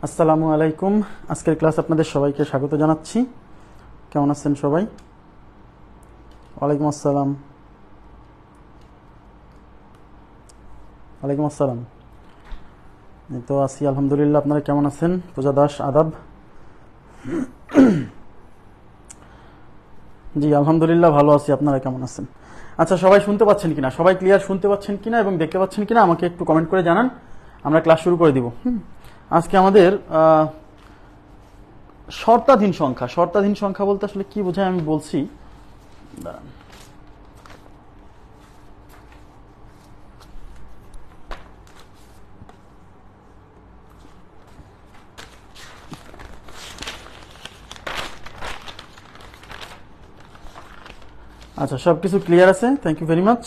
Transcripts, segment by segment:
আসসালামু আলাইকুম। আজকের ক্লাস আপনাদের সবাইকে স্বাগত জানাচ্ছি। কেমন আছেন সবাই? ওয়ালাইকুম আসসালাম। ওয়ালাইকুম আসসালাম। এই তো আছি আলহামদুলিল্লাহ। আপনারা কেমন আছেন? পূজা দাস আদাব। জি আলহামদুলিল্লাহ ভালো আছি। আপনারা কেমন আছেন? আচ্ছা, সবাই শুনতে পাচ্ছেন কিনা, সবাই ক্লিয়ার শুনতে পাচ্ছেন কিনা এবং দেখতে পাচ্ছেন কিনা আমাকে একটু কমেন্ট করে জানান। আমরা ক্লাস শুরু করে দিব। আজকে আমাদের শর্তাধীন সংখ্যা। শর্তাধীন সংখ্যা বলতে আসলে কি বোঝায় আমি বলছি, দাঁড়ান। আচ্ছা, সবকিছু ক্লিয়ার আছে? Thank you very much.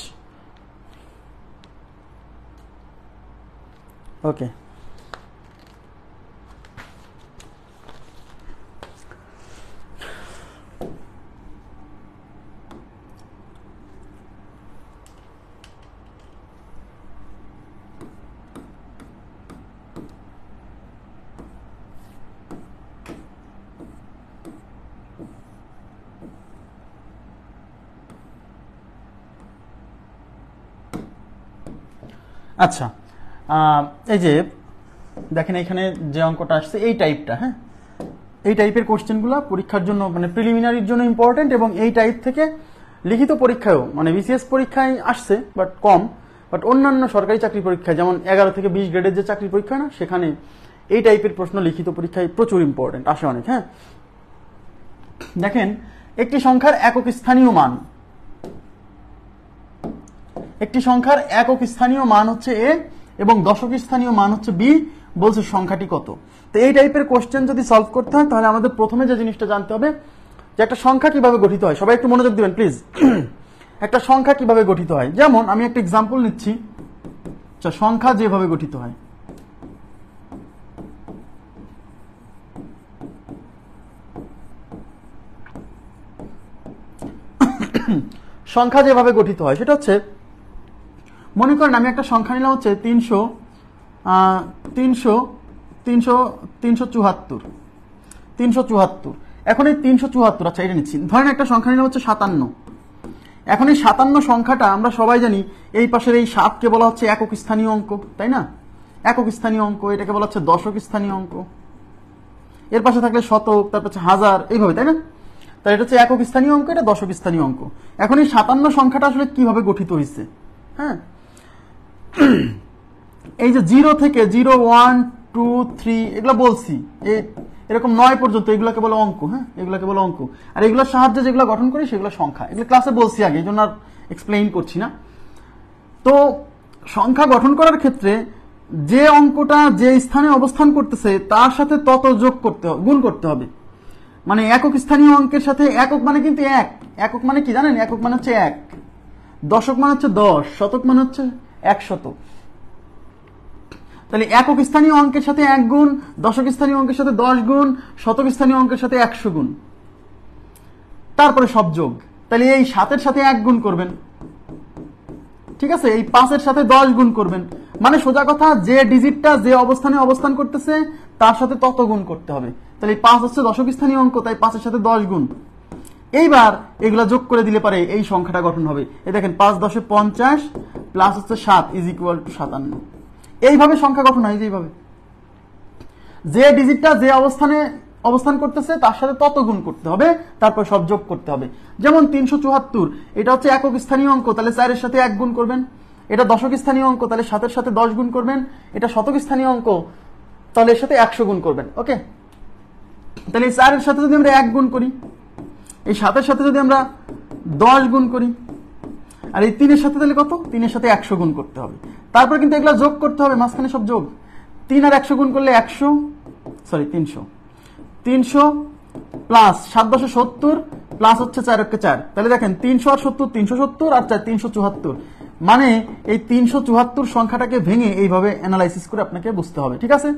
Okay, আচ্ছা, এই যে দেখেন এখানে যে অঙ্কটা আসছে এই টাইপটা, হ্যাঁ, এই টাইপের কোশ্চেনগুলো পরীক্ষার জন্য মানে প্রিলিমিনারির জন্য ইম্পর্টেন্ট এবং এই টাইপ থেকে লিখিত পরীক্ষায়ও মানে বিসিএস পরীক্ষায় আসছে বাট কম, বাট অন্যান্য সরকারি চাকরি পরীক্ষায় যেমন 11 থেকে 20 গ্রেডের যে চাকরি পরীক্ষা না, সেখানে এই টাইপের প্রশ্ন লিখিত পরীক্ষায় প্রচুর ইম্পর্টেন্ট আসে অনেক। হ্যাঁ, দেখেন একটি সংখ্যার একক স্থানীয় মান, একটি সংখ্যার একক স্থানীয় মান হচ্ছে এ এবং দশক স্থানীয় মান হচ্ছে বি, বলছে সংখ্যাটি কত। তো এই টাইপের কোশ্চেন যদি সলভ করতে হয় তাহলে আমাদের প্রথমে যে জিনিসটা জানতে হবে যে একটা সংখ্যা কিভাবে গঠিত হয়। সবাই একটু মনোযোগ দিবেন প্লিজ। একটা সংখ্যা কিভাবে গঠিত হয়, যেমন আমি একটা এক্সাম্পল নিচ্ছি। সংখ্যা যেভাবে গঠিত হয়, সংখ্যা যেভাবে গঠিত হয় সেটা হচ্ছে, মনে করেন আমি একটা সংখ্যা নিলাম হচ্ছে 374। এখন এই 374, আচ্ছা এটা নিচ্ছি, ধরেন একটা সংখ্যা নিলাম হচ্ছে 57। এখন এই 57 সংখ্যাটা আমরা সবাই জানি এই পাশের এই 7কে বলা হচ্ছে একক স্থানীয় অঙ্ক, তাই না? একক স্থানীয় অঙ্ক, এটাকে বলা হচ্ছে দশক স্থানীয় অঙ্ক। এর পাশে থাকলে শতক, তারপর হচ্ছে হাজার, এইভাবে, তাই না? তাই এটা হচ্ছে একক স্থানীয় অঙ্ক, এটা দশক স্থানীয় অঙ্ক। এখন এই 57 সংখ্যাটা আসলে কিভাবে গঠিত হয়েছে? হ্যাঁ, এই যে 0 থেকে 0, 1, 2, 3 এগুলো বলছি, এরকম 9 পর্যন্ত এগুলোকে বলে অঙ্ক। হ্যাঁ, এগুলোকে বলে অঙ্ক। আর এগুলোর সাহায্যে যেগুলো গঠন করি সেগুলো সংখ্যা। এগুলো ক্লাসে বলছি আগে, এই জন্য আর এক্সপ্লেইন করছি না। তো সংখ্যা গঠন করার ক্ষেত্রে যে অঙ্কটা যে স্থানে অবস্থান করতেছে তার সাথে তত যোগ করতে হবে, গুণ করতে হবে। মানে একক স্থানীয় অঙ্কের সাথে, একক মানে কিন্তু এক, একক মানে কি জানেন? একক মানে হচ্ছে এক, দশক মানে হচ্ছে 10, শতক মানে হচ্ছে 100। তাহলে একক স্থানীয় অঙ্কের সাথে 1 গুণ, দশক স্থানীয় অঙ্কের সাথে 10 গুণ, শতক স্থানীয় অঙ্কের সাথে 100 গুণ, তারপরে সব যোগ। তাহলে এই 7-এর সাথে 1 গুণ করবেন, ঠিক আছে? এই 5-এর সাথে 10 গুণ করবেন। মানে সোজা কথা, যে ডিজিটটা যে অবস্থানে অবস্থান করতেছে তার সাথে তত গুণ করতে হবে। তাহলে 5 হচ্ছে দশক স্থানীয় অঙ্ক, তাই 5-এর সাথে 10 গুণ। এইবার এগুলা যোগ করে দিলে পারে এই সংখ্যাটা গঠন হবে। এই দেখেন 5 10 50 প্লাস হচ্ছে 7 ইজ ইকুয়াল টু 57। এইভাবে সংখ্যা গঠন হয়, এইভাবে যে ডিজিটটা যে অবস্থানে অবস্থান করতেছে তার সাথে তত গুণ করতে হবে, তারপর সব যোগ করতে হবে। যেমন 374, এটা হচ্ছে একক স্থানীয় অঙ্ক, তাহলে 4-এর সাথে 1 গুণ করবেন। এটা দশক স্থানীয় অঙ্ক, তাহলে 7-এর সাথে 10 গুণ করবেন। এটা শতক স্থানীয় অঙ্ক, তাহলে এর সাথে 100 গুণ করবেন। ওকে, তাহলে এই 4-এর সাথে যদি আমরা 1 গুণ করি, এই 7-এর সাথে যদি আমরা 10 গুণ করি, আর এই 3-এর সাথে তাহলে কত? 3-এর সাথে 100 গুণ করতে হবে। তারপর কিন্তু এগুলো যোগ করতে হবে, মাঝখানে সব যোগ। 3 আর 100 গুণ করলে 300 প্লাস 7 10 70 প্লাস হচ্ছে 4 1 4। তাহলে দেখেন 300 আর 70, 370 আর 4 374। মানে এই 374 সংখ্যাটাকে ভেঙে এইভাবে অ্যানালাইসিস করে আপনাকে বুঝতে হবে, ঠিক আছে?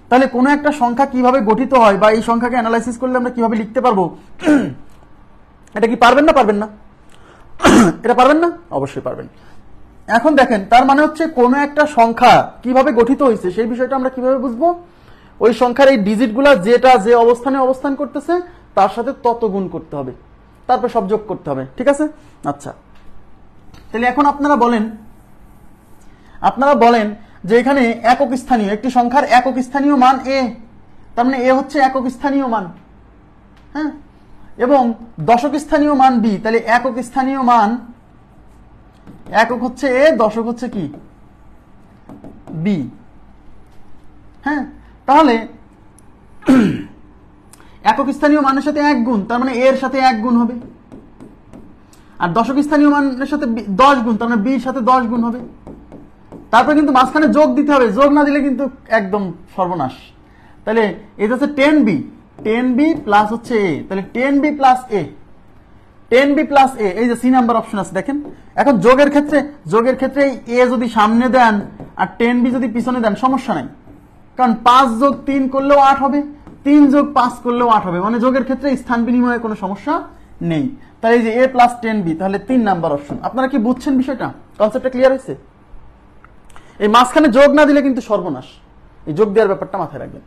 তাহলে কোনো একটা সংখ্যা কিভাবে গঠিত হয় বা এই সংখ্যাকে অ্যানালাইসিস করলে আমরা কিভাবে লিখতে পারবো, এটা কি পারবেন না? পারবেন না? এটা পারবেন না? অবশ্যই পারবেন। এখন দেখেন, তার মানে হচ্ছে কোনো একটা সংখ্যা কিভাবে গঠিত হয়েছে সেই বিষয়টা আমরা কিভাবে বুঝবো? ওই সংখ্যার এই ডিজিটগুলা যেটা যে অবস্থানে অবস্থান করতেছে তার সাথে তত গুণ করতে হবে, তারপর সব যোগ করতে হবে। ঠিক আছে? আচ্ছা, তাহলে এখন আপনারা বলেন যে এখানে একক স্থানীয় একটি সংখ্যার একক স্থানীয় মান এ, তার মানে এ হচ্ছে একক স্থানীয় মান, হ্যাঁ, এবং দশক স্থানীয় মান বি। তাহলে একক স্থানীয় মান, একক হচ্ছে এ, দশক হচ্ছে কি বি। হ্যাঁ, তাহলে একক স্থানীয় মানের সাথে 1 গুণ, তার মানে এর সাথে 1 গুণ হবে, আর দশক স্থানীয় মানের সাথে 10 গুণ, তার মানে বির সাথে 10 গুণ হবে। তারপরে কিন্তু মাঝখানে যোগ দিতে হবে, যোগ না দিলে কিন্তু একদম সর্বনাশ। তাহলে এটা হচ্ছে 10b প্লাস হচ্ছে এ, তাহলে 10b প্লাস এ, 10b প্লাস এ, এই যে সি নাম্বার অপশন আছে দেখেন। এখন যোগের ক্ষেত্রে এ যদি সামনে দেন আর 10b যদি পিছনে দেন সমস্যা নাই, কারণ 5 যোগ 3 করলেও 8 হবে, 3 যোগ 5 করলেও 8 হবে, মানে যোগের ক্ষেত্রে স্থান বিনিময়ে কোনো সমস্যা নেই। তাহলে এই যে এ প্লাস 10b, তাহলে 3 নাম্বার অপশন। আপনারা কি বুঝছেন বিষয়টা? কনসেপ্টটা ক্লিয়ার হয়েছে? এই মাঝখানে যোগ না দিলে কিন্তু সর্বনাশ, এই যোগ দেওয়ার ব্যাপারটা মাথায় রাখবেন।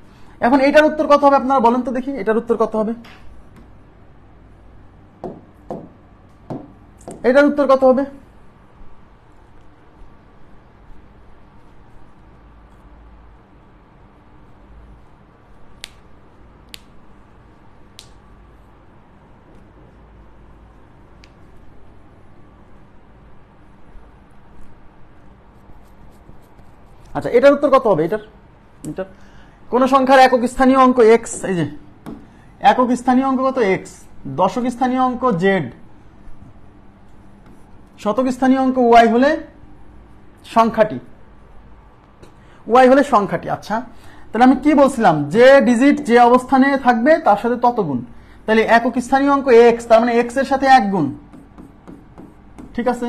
এখন এটার উত্তর কত হবে আপনারা বলেন তো দেখি, এটার উত্তর কত হবে? এটার উত্তর কত হবে? আচ্ছা, এটার উত্তর কত হবে? এটার কোন সংখ্যার একক স্থানীয় অঙ্ক এক্স, এই যে একক স্থানীয় অঙ্ক কত এক্স, দশক স্থানীয় অঙ্ক জেড, শতক স্থানীয় অঙ্ক ওয়াই হলে সংখ্যাটি, আচ্ছা, তাহলে আমি কি বলছিলাম, যে ডিজিট যে অবস্থানে থাকবে তার সাথে তত গুণ। তাহলে একক স্থানীয় অঙ্ক এক্স, তার মানে এক্স এর সাথে 1 গুণ, ঠিক আছে।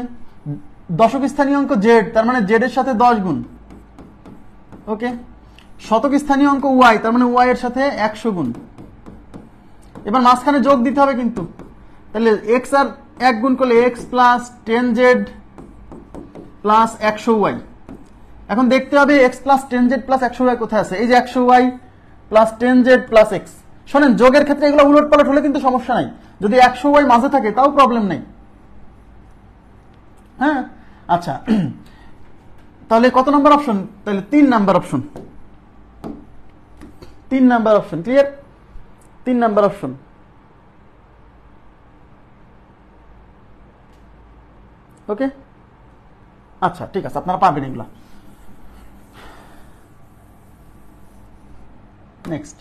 দশক স্থানীয় অঙ্ক জেড, তার মানে জেড এর সাথে 10 গুণ, ওকে। শতক স্থানীয় অঙ্ক ওয়াই, তার মানে ওয়াই এর সাথে 100 গুণ। এবার মাঝখানে যোগ দিতে হবে কিন্তু, তাহলে এক্স আর 1 গুণ করলে x plus 10z plus 100y। এখন দেখতে হবে x plus 10z plus 100y কোথায় আছে, এই যে 100y plus 10z plus x. শোনেন, যোগের ক্ষেত্রে এগুলো উলট পালট হলে কিন্তু সমস্যা নাই, যদি 100y মাঝে থাকে তাও প্রবলেম নেই। হ্যাঁ, আচ্ছা, তাহলে কত নম্বর অপশন? তাহলে 3 number option, 3 number option, clear? 3 number option. Okay, আচ্ছা, ঠিক আছে, আপনারা পাবেন এগুলা। নেক্সট,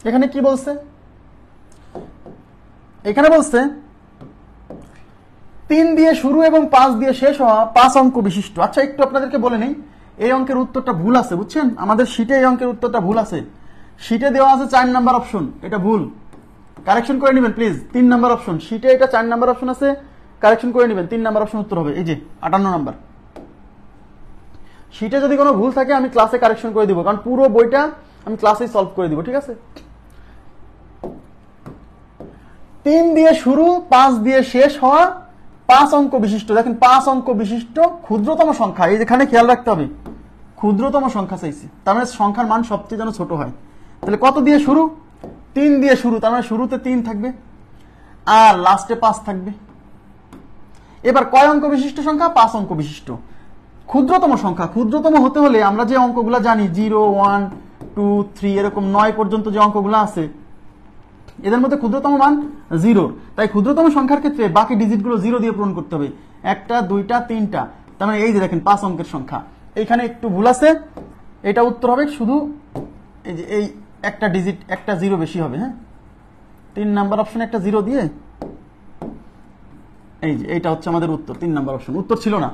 এখানে কি বলছে? এখানে বলছে 3 দিয়ে শুরু এবং 5 দিয়ে শেষ হওয়া 5 অঙ্ক বিশিষ্ট। আচ্ছা, একটু আপনাদেরকে বলে নেই, এই অঙ্কের উত্তরটা ভুল আছে, বুঝছেন? আমাদের শীটে এই অঙ্কের উত্তরটা ভুল আছে, শীটে দেওয়া আছে 4 নাম্বার অপশন, এটা ভুল, কারেকশন করে নেবেন প্লিজ। 3 নাম্বার অপশন, শীটে এটা 4 নাম্বার অপশন আছে, কারেকশন করে নেবেন। 3 নাম্বার অপশন উত্তর হবে এই যে 58 নাম্বার। শীটে যদি কোনো ভুল থাকে আমি ক্লাসে কারেকশন করে দিব, কারণ পুরো বইটা আমি ক্লাসেই সলভ করে দিব, ঠিক আছে? 3 দিয়ে শুরু 5 দিয়ে শেষ হওয়া 5 অঙ্ক বিশিষ্ট। দেখেন, 5 অঙ্ক বিশিষ্ট ক্ষুদ্রতম সংখ্যা, এই যেখানে খেয়াল রাখতে হবে ক্ষুদ্রতম সংখ্যা চাইছি, তার মানে সংখ্যার মান সবচেয়ে যেন ছোট হয়। তাহলে কত দিয়ে শুরু? 3 দিয়ে শুরু, তার মানে শুরুতে 3 থাকবে আর লাস্টে 5 থাকবে। এবার কয় অঙ্ক বিশিষ্ট সংখ্যা? 5 অঙ্ক বিশিষ্ট ক্ষুদ্রতম সংখ্যা। ক্ষুদ্রতম হতে হলে আমরা যে অঙ্কগুলো জানি 0, 1, 2, 3 এরকম 9 পর্যন্ত যে অঙ্কগুলো আছে, এদের মধ্যে ক্ষুদ্রতম মান 0। তাই ক্ষুদ্রতম সংখ্যার ক্ষেত্রে বাকি ডিজিটগুলো 0 দিয়ে পূরণ করতে হবে, 1টা 2টা 3টা। তার মানে এই যে দেখেন 5 অঙ্কের সংখ্যা, এইখানে একটু ভুল আছে, এটা উত্তর হবে শুধু এই যে এই একটা ডিজিট, একটা 0 বেশি হবে। হ্যাঁ, 3 নাম্বার অপশনে একটা 0 দিয়ে, এই যে এইটা হচ্ছে আমাদের উত্তর। 3 নাম্বার অপশন উত্তর ছিল না।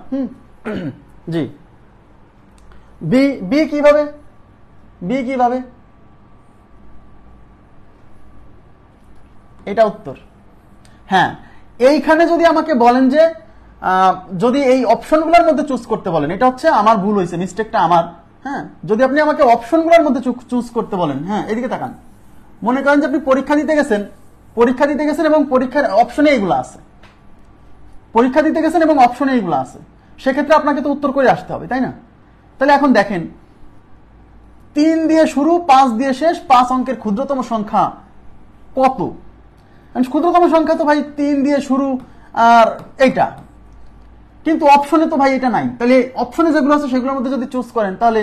জি, বি কিভাবে? বি কিভাবে? এটা উত্তর। হ্যাঁ, এইখানে যদি আমাকে বলেন যে যদি এই অপশনগুলোর মধ্যে চুজ করতে বলেন, এটা হচ্ছে আমার ভুল হয়েছে, মিস্টেকটা আমার। হ্যাঁ, যদি আপনি আমাকে অপশনগুলোর মধ্যে চুজ করতে বলেন, হ্যাঁ, এদিকে তাকান, মনে করেন যে আপনি পরীক্ষা দিতে গেছেন এবং পরীক্ষার অপশনে এইগুলো আছে, পরীক্ষা দিতে গেছেন এবং অপশনে এইগুলো আছে, সেক্ষেত্রে আপনাকে তো উত্তর করে আসতে হবে, তাই না? তাহলে এখন দেখেন 3 দিয়ে শুরু 5 দিয়ে শেষ 5 অঙ্কের ক্ষুদ্রতম সংখ্যা কত? ক্ষুদ্রতম সংখ্যা তো ভাই 3 দিয়ে শুরু আর এইটা, কিন্তু অপশনে তো ভাই এটা নাই। তাহলে অপশনে যেগুলো আছে সেগুলোর মধ্যে যদি চুজ করেন তাহলে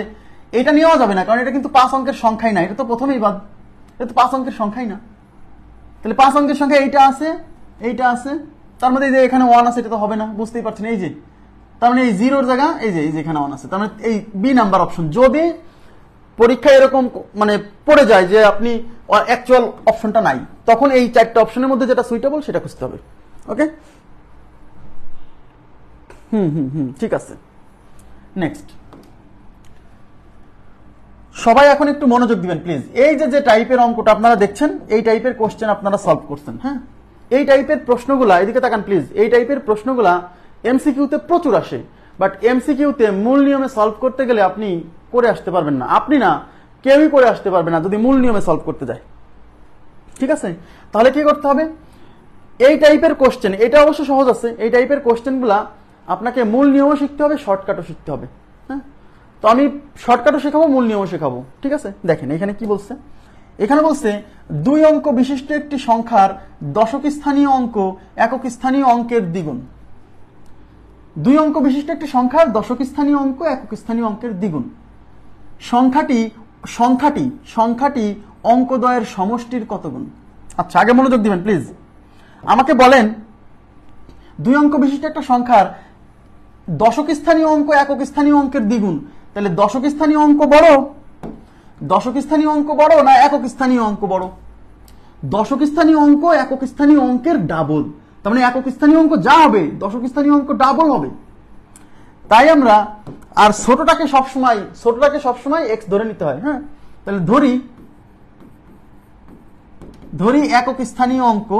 এটা নেওয়া যাবে না, কারণ এটা কিন্তু 5 অঙ্কের সংখ্যাই না, এটা তো প্রথমেই বাদ, এটা তো 5 অঙ্কের সংখ্যাই না। তাহলে 5 অঙ্কের সংখ্যা এইটা আছে, এইটা আছে, তার মধ্যে এই যে এখানে 1 আছে, এটা তো হবে না, বুঝতেই পারছেন। এই যে তার মানে এই 0-র জায়গা এই যে এখানে 1 আছে, তার মানে এই বি নাম্বার অপশন। যদি পরীক্ষায় এরকম মানে পড়ে যায় যে আপনি অ্যাকচুয়াল অপশনটা নাই, তখন এই 4টা অপশনের মধ্যে যেটা সুইটেবল সেটা খুঁজতে হবে। ওকে, ঠিক আছে। নেক্সট, সবাই এখন একটু মনোযোগ দিবেন প্লিজ। এই যে টাইপের অঙ্কটা আপনারা দেখছেন, এই টাইপের কোশ্চেন আপনারা সলভ করছেন। হ্যাঁ, এই টাইপের প্রশ্নগুলা, এদিকে তাকান প্লিজ, এই টাইপের প্রশ্নগুলা এমসিকিউতে প্রচুর আসে, বাট এমসিকিউতে মূল নিয়মে সলভ করতে গেলে আপনি করে আসতে পারবেন না, আপনি না কেউই করে আসতে পারবে না যদি মূল নিয়মে সলভ করতে যায়। ঠিক আছে, তাহলে কি করতে হবে? এই টাইপের কোশ্চেন, এটা অবশ্য সহজ আছে, এই টাইপের কোশ্চেনগুলা আপনাকে মূল নিয়মও শিখতে হবে, শর্টকাটও শিখতে হবে। হ্যাঁ, তো আমি শর্টকাটও শেখাবো, মূল নিয়মও শেখাবো। ঠিক আছে, দেখেন এখানে কি বলছে। এখানে বলছে 2 অঙ্ক বিশিষ্ট একটি সংখ্যার দশক স্থানীয় অঙ্ক একক স্থানীয় অঙ্কের দ্বিগুণ। 2 অঙ্ক বিশিষ্ট একটি সংখ্যার দশক স্থানীয় অঙ্ক একক স্থানীয় অঙ্কের দ্বিগুণ। সংখ্যাটি অঙ্কদ্বয়ের সমষ্টির কত গুণ? আচ্ছা, আগে মনোযোগ দিবেন প্লিজ। আমাকে বলেন 2 অঙ্ক বিশিষ্ট একটা সংখ্যার দশক স্থানীয় অঙ্ক একক স্থানীয় অঙ্কের দ্বিগুণ। তাহলে দশক স্থানীয় অঙ্ক বড়, দশক স্থানীয় অঙ্ক বড় না একক স্থানীয় অঙ্ক বড়? দশক স্থানীয় অঙ্ক একক স্থানীয় অঙ্কের ডাবল, তার মানে একক স্থানীয় অঙ্ক যা হবে দশক স্থানীয় অঙ্ক ডাবল হবে। তাই আমরা আর ছোটটাকে সবসময় এক্স ধরে নিতে হয়। হ্যাঁ, তাহলে ধরি একক স্থানীয় অঙ্ক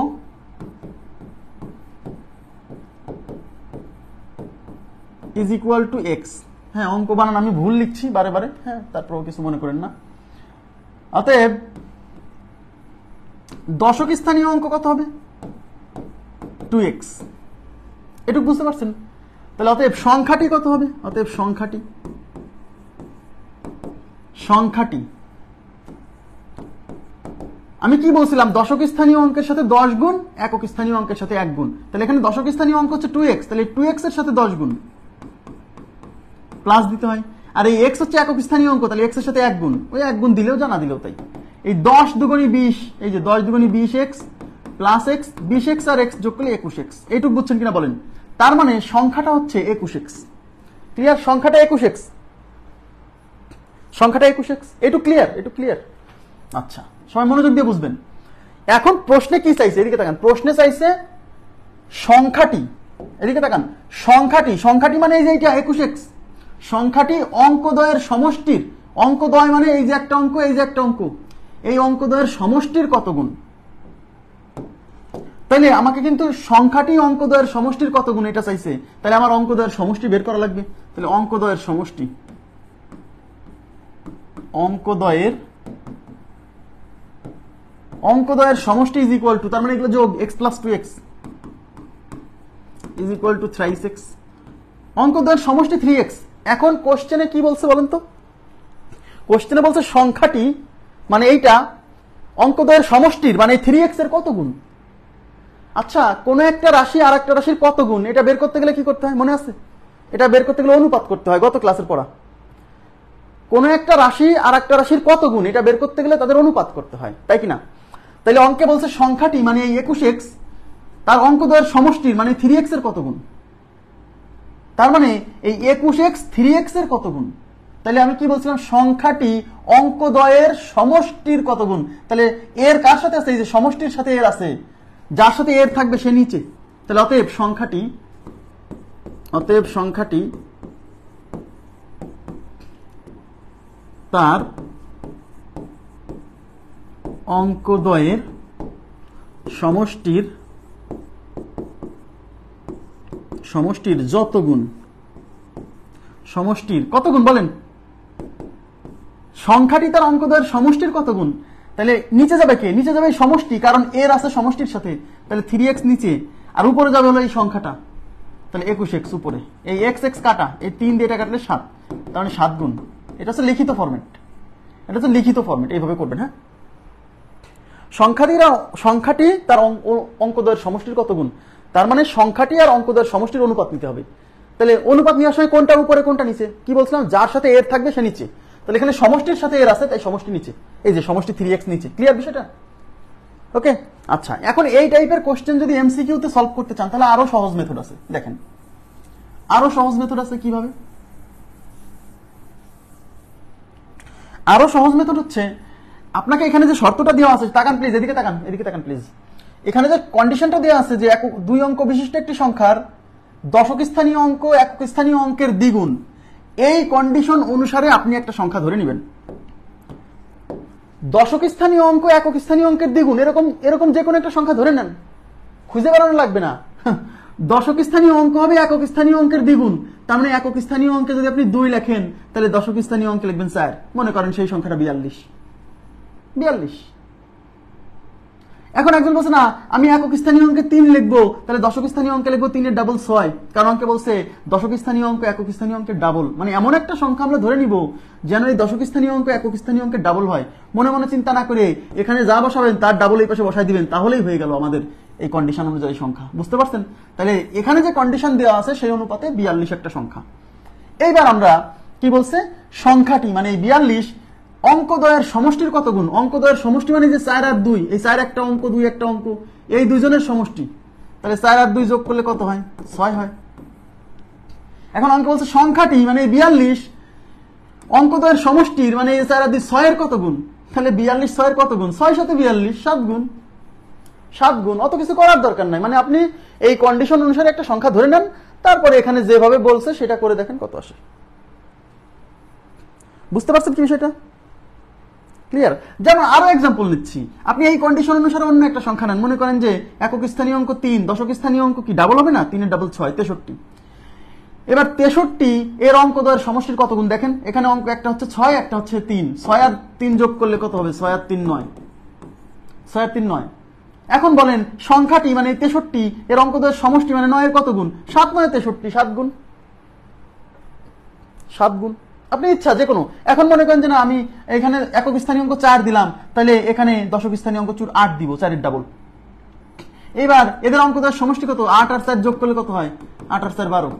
ইজ ইকুয়াল টু এক্স। হ্যাঁ, অঙ্ক বানান আমি ভুল লিখছি বারে বারে, হ্যাঁ, তারপর কিছু মনে করেন না। অতএব দশক স্থানীয় অঙ্ক কত হবে? 2x। এটুকু বুঝতে পারছেন? তাহলে অতএব সংখ্যাটি কত হবে? অতএব সংখ্যাটি আমি কি বলছিলাম? দশক স্থানীয় অঙ্কের সাথে 10 গুণ, একক স্থানীয় অঙ্কের সাথে 1 গুণ। তাহলে এখানে দশক স্থানীয় অঙ্ক হচ্ছে 2x, তাহলে 2x এর সাথে 10 গুণ প্লাস দিতে হয়। আর এই x হচ্ছে একক স্থানীয় অঙ্ক, তাহলে x এর সাথে 1 গুণ, ওই 1 গুণ দিলেও জানা দিলেও তাই। এই 10 দুগুণী 20, এই যে 10 দুগুণী 20x প্লাস x, 20x আর x যোগ করলে 21x। এইটুকু বুঝছেন কিনা বলেন? তার মানে সংখ্যাটা হচ্ছে 21x। ক্লিয়ার? সংখ্যাটা 21x, সংখ্যাটা 21x। এটুকু ক্লিয়ার? আচ্ছা, সবাই মনোযোগ দিয়ে বুঝবেন। এখন প্রশ্নে কি চাইছে? এদিকে তাকান, প্রশ্নে চাইছে সংখ্যাটি, এদিকে তাকান, সংখ্যাটি মানে এই যে এটা 21x, সংখ্যাটি অঙ্কদ্বয়ের সমষ্টির, অঙ্কদ্বয় মানে এই যে একটা অঙ্ক, এই যে একটা অঙ্ক, এই অঙ্কদ্বয়ের সমষ্টির কত গুণ? তাইলে আমাকে কিন্তু সংখ্যাটি অঙ্কদ্বয়ের সমষ্টির কত গুণ এটা চাইছে, তাহলে আমার অঙ্কদ্বয়ের সমষ্টি বের করা লাগবে। তাহলে অঙ্কদ্বয়ের সমষ্টি ইজ ইকুয়াল টু, তার মানে এগুলো যোগ, x plus 2x is equal two 3x। অঙ্কদ্বয়ের সমষ্টি 3x। এখন কোশ্চেনে কি বলছে বলেন তো? কোশ্চেনে বলছে সংখ্যাটি মানে এইটা অঙ্কদ্বয়ের সমষ্টির মানে 3x এর কত গুণ। আচ্ছা, কোন একটা রাশি আর একটা রাশির কত গুণ এটা বের করতে গেলে কি করতে হয় মনে আছে? এটা বের করতে গেলে অনুপাত করতে হয়, গত ক্লাসের পড়া। কোন একটা রাশি আর একটা রাশির কত গুণ এটা বের করতে গেলে তাদের অনুপাত করতে হয়, তাই কিনা? তাইলে অঙ্কে বলছে সংখ্যাটি মানে এই 21x তার অঙ্কদ্বয়ের সমষ্টির মানে 3x এর কত গুণ। তার মানে এই 21x 3x এর কত গুণ। তাহলে আমি কি বলছিলাম? সংখ্যাটি অঙ্কদ্বয়ের সমষ্টির কত গুণ। তাহলে এর কার সাথে আছে? এই যে সমষ্টির সাথে এর আছে, যার সাথে এর থাকবে সে নিচে। তাহলে অতএব সংখ্যাটি তার অঙ্কদ্বয়ের সমষ্টির যত গুণ, সমষ্টির কত গুণ বলেন? সংখ্যাটি তার অঙ্কদ্বয়ের সমষ্টির কত গুণ। তাহলে নিচে যাবে কে? নিচে যাবে সমষ্টি, কারণ এর আছে সমষ্টির সাথে। তাহলে 3x নিচে, আর উপরে যাবে হলো এই সংখ্যাটা, তাহলে 21x উপরে। এই x কাটা, এই 3 দিয়ে এটা কাটলে 7, তার মানে 7 গুণ। এটা হচ্ছে লিখিত ফরম্যাট। এটা তো লিখিত ফরম্যাট, এইভাবে করবেন। হ্যাঁ, সংখ্যাটি তার অঙ্কদ্বয়ের সমষ্টির কত গুণ, তার মানে সংখ্যাটি আর অঙ্কদ্বয়ের সমষ্টির অনুপাত নিতে হবে। তাহলে অনুপাত নেওয়ার সময় কোনটা উপরে কোনটা নিচে, কি বলছিলাম, যার সাথে এর থাকবে সে নিচে। তাহলে এখানে সমষ্টির সাথে এর আছে, তাই সমষ্টি নিচে, এই যে সমষ্টি 3x নিচে। ক্লিয়ার বিষয়টা? ওকে, আচ্ছা, এখন এই টাইপের কোশ্চেন যদি এমসিকিউ তে সলভ করতে চান তাহলে আরো সহজ মেথড আছে। দেখেন, আরো সহজ মেথড আছে। কিভাবে? আরো সহজ মেথড হচ্ছে, আপনাকে এখানে যে শর্তটা দেওয়া আছে, তাকান প্লিজ, এদিকে তাকান, এদিকে তাকান প্লিজ। এখানে যে কন্ডিশনটা দেওয়া আছে যে 2 অঙ্ক বিশিষ্ট একটি সংখ্যার দশক স্থানীয় অঙ্ক একক স্থানীয় অঙ্কের দ্বিগুণ, এই কন্ডিশন অনুসারে আপনি একটা সংখ্যা ধরে নেবেন। দশক স্থানীয় অঙ্ক একক স্থানীয় অঙ্কের দ্বিগুণ, এরকম যে কোনো একটা সংখ্যা ধরে নেন, খুঁজে বেড়ানো লাগবে না। দশক স্থানীয় অঙ্ক হবে একক স্থানীয় অঙ্কের দ্বিগুণ, তার মানে একক স্থানীয় অঙ্কে যদি আপনি 2 লেখেন তাহলে দশক স্থানীয় অঙ্কে লিখবেন 4। মনে করেন সেই সংখ্যাটা 42। এখন একজন বলছে না আমি একক স্থানীয় অঙ্কে 3 লিখবো, তাহলে দশক স্থানীয় অঙ্কে লিখবো 3 এর ডাবল 6, কারণ অঙ্কে বলছে দশক স্থানীয় অঙ্ক একক স্থানীয় অঙ্কের ডাবল। মানে এমন একটা সংখ্যা আমরা ধরে নিব যেন এই দশক স্থানীয় অঙ্ক একক স্থানীয় অঙ্কের ডাবল হয়। মনে মনে চিন্তা না করে এখানে যা বসাবেন তার ডাবল এই পাশে বসাই দিবেন, তাহলেই হয়ে গেল আমাদের এই কন্ডিশন অনুযায়ী সংখ্যা। বুঝতে পারছেন? তাহলে এখানে যে কন্ডিশন দেওয়া আছে সেই অনুপাতে 42 একটা সংখ্যা। এইবার আমরা কি বলছে, সংখ্যাটি মানে এই 42 অঙ্কদ্বয়ের সমষ্টির কত গুণ। অঙ্কদ্বয়ের সমষ্টি মানে যে 4 আর 2, এই 4 একটা অঙ্ক 2 একটা অঙ্ক, এই দুইজনের সমষ্টি। তাহলে 4 আর 2 যোগ করলে কত হয়? 6 হয়। এখন অঙ্ক বলছে সংখ্যাটি মানে 42 অঙ্কদ্বয়ের সমষ্টির মানে এই 4 আর 2 6 এর কত গুণ। তাহলে 42 6 এর কত গুণ? 6 সাথে 42, 7 গুণ। 7 গুণ, অত কিছু করার দরকার নাই। মানে আপনি এই কন্ডিশন অনুসারে একটা সংখ্যা ধরে নেন, তারপরে এখানে যেভাবে বলছে সেটা করে দেখেন কত আসে। বুঝতে পারছেন কি বিষয়টা? ক্লিয়ার? যেমন আরো এক্সাম্পল নিচ্ছি, আপনি এই কন্ডিশন অনুসারে অন্য একটা সংখ্যা নেন। মনে করেন যে একক স্থানীয় অঙ্ক 3, দশক স্থানীয় অঙ্ক কি ডাবল হবে না? 3 এর ডাবল 6, 63। এবার 63 এর অঙ্কদ্বয়ের সমষ্টির কত গুণ দেখেন। এখানে অঙ্ক একটা হচ্ছে 6, একটা হচ্ছে 3। 6 আর 3 যোগ করলে কত হবে? 6 আর 3 9। 6 আর 3 9। এখন বলেন সংখ্যাটি মানে 63 এর অঙ্কদ্বয়ের সমষ্টি মানে 9 এর কত গুণ? 7 9 63, 7 গুণ। 7 গুণ। আপনি ইচ্ছা যে কোনো। এখন মনে করেন যে না আমি এখানে একক স্থানীয় অঙ্ক 4 দিলাম, তাহলে এখানে দশক স্থানীয় অঙ্ক 8 দিব, 4 এর ডাবল। এবার এদের অঙ্কদ্বয়ের সমষ্টি কত? 8 আর 4 যোগ করলে কত হয়? 8 আর 4 12।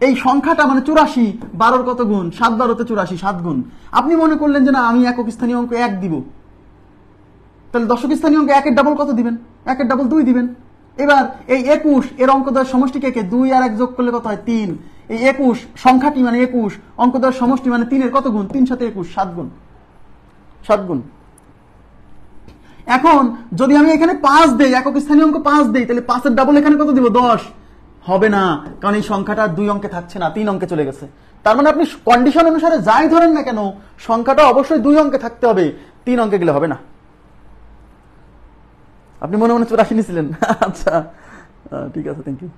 এই সংখ্যাটা মানে 84, 12 কত গুণ? 7 12 84, 7 গুণ। আপনি মনে করলেন যে না আমি একক স্থানীয় অঙ্ক 1 দিব, তাহলে দশক স্থানীয় অঙ্ক 1 এর ডাবল কত দিবেন? 1 এর ডাবল 2 দিবেন। এবার এই 21 এর অঙ্কদ্বয়ের সমষ্টি কে? 2 আর 1 যোগ করলে কত হয়? 3। এই 21 সংখ্যাটি মানে 21 অঙ্কদ্বয়ের সমষ্টি মানে 3 এর কত গুণ? 3 সাথে 21, 7 গুণ। 7 গুণ। এখন যদি আমি এখানে 5 দেই, একক স্থানীয় অঙ্ক 5 দেই, তাহলে 5 এর ডাবল এখানে কত দিব? 10। হবে না, কারণ এই সংখ্যাটা 2 অঙ্কে থাকছে না, 3 অঙ্কে চলে গেছে। তার মানে আপনি কন্ডিশন অনুসারে যাই ধরেন না কেন, সংখ্যাটা অবশ্যই 2 অঙ্কে থাকতে হবে, 3 অঙ্কে গেলে হবে না। আপনি মনে মনে 84 নিয়েছিলেন? আচ্ছা, ঠিক আছে, থ্যাংক ইউ।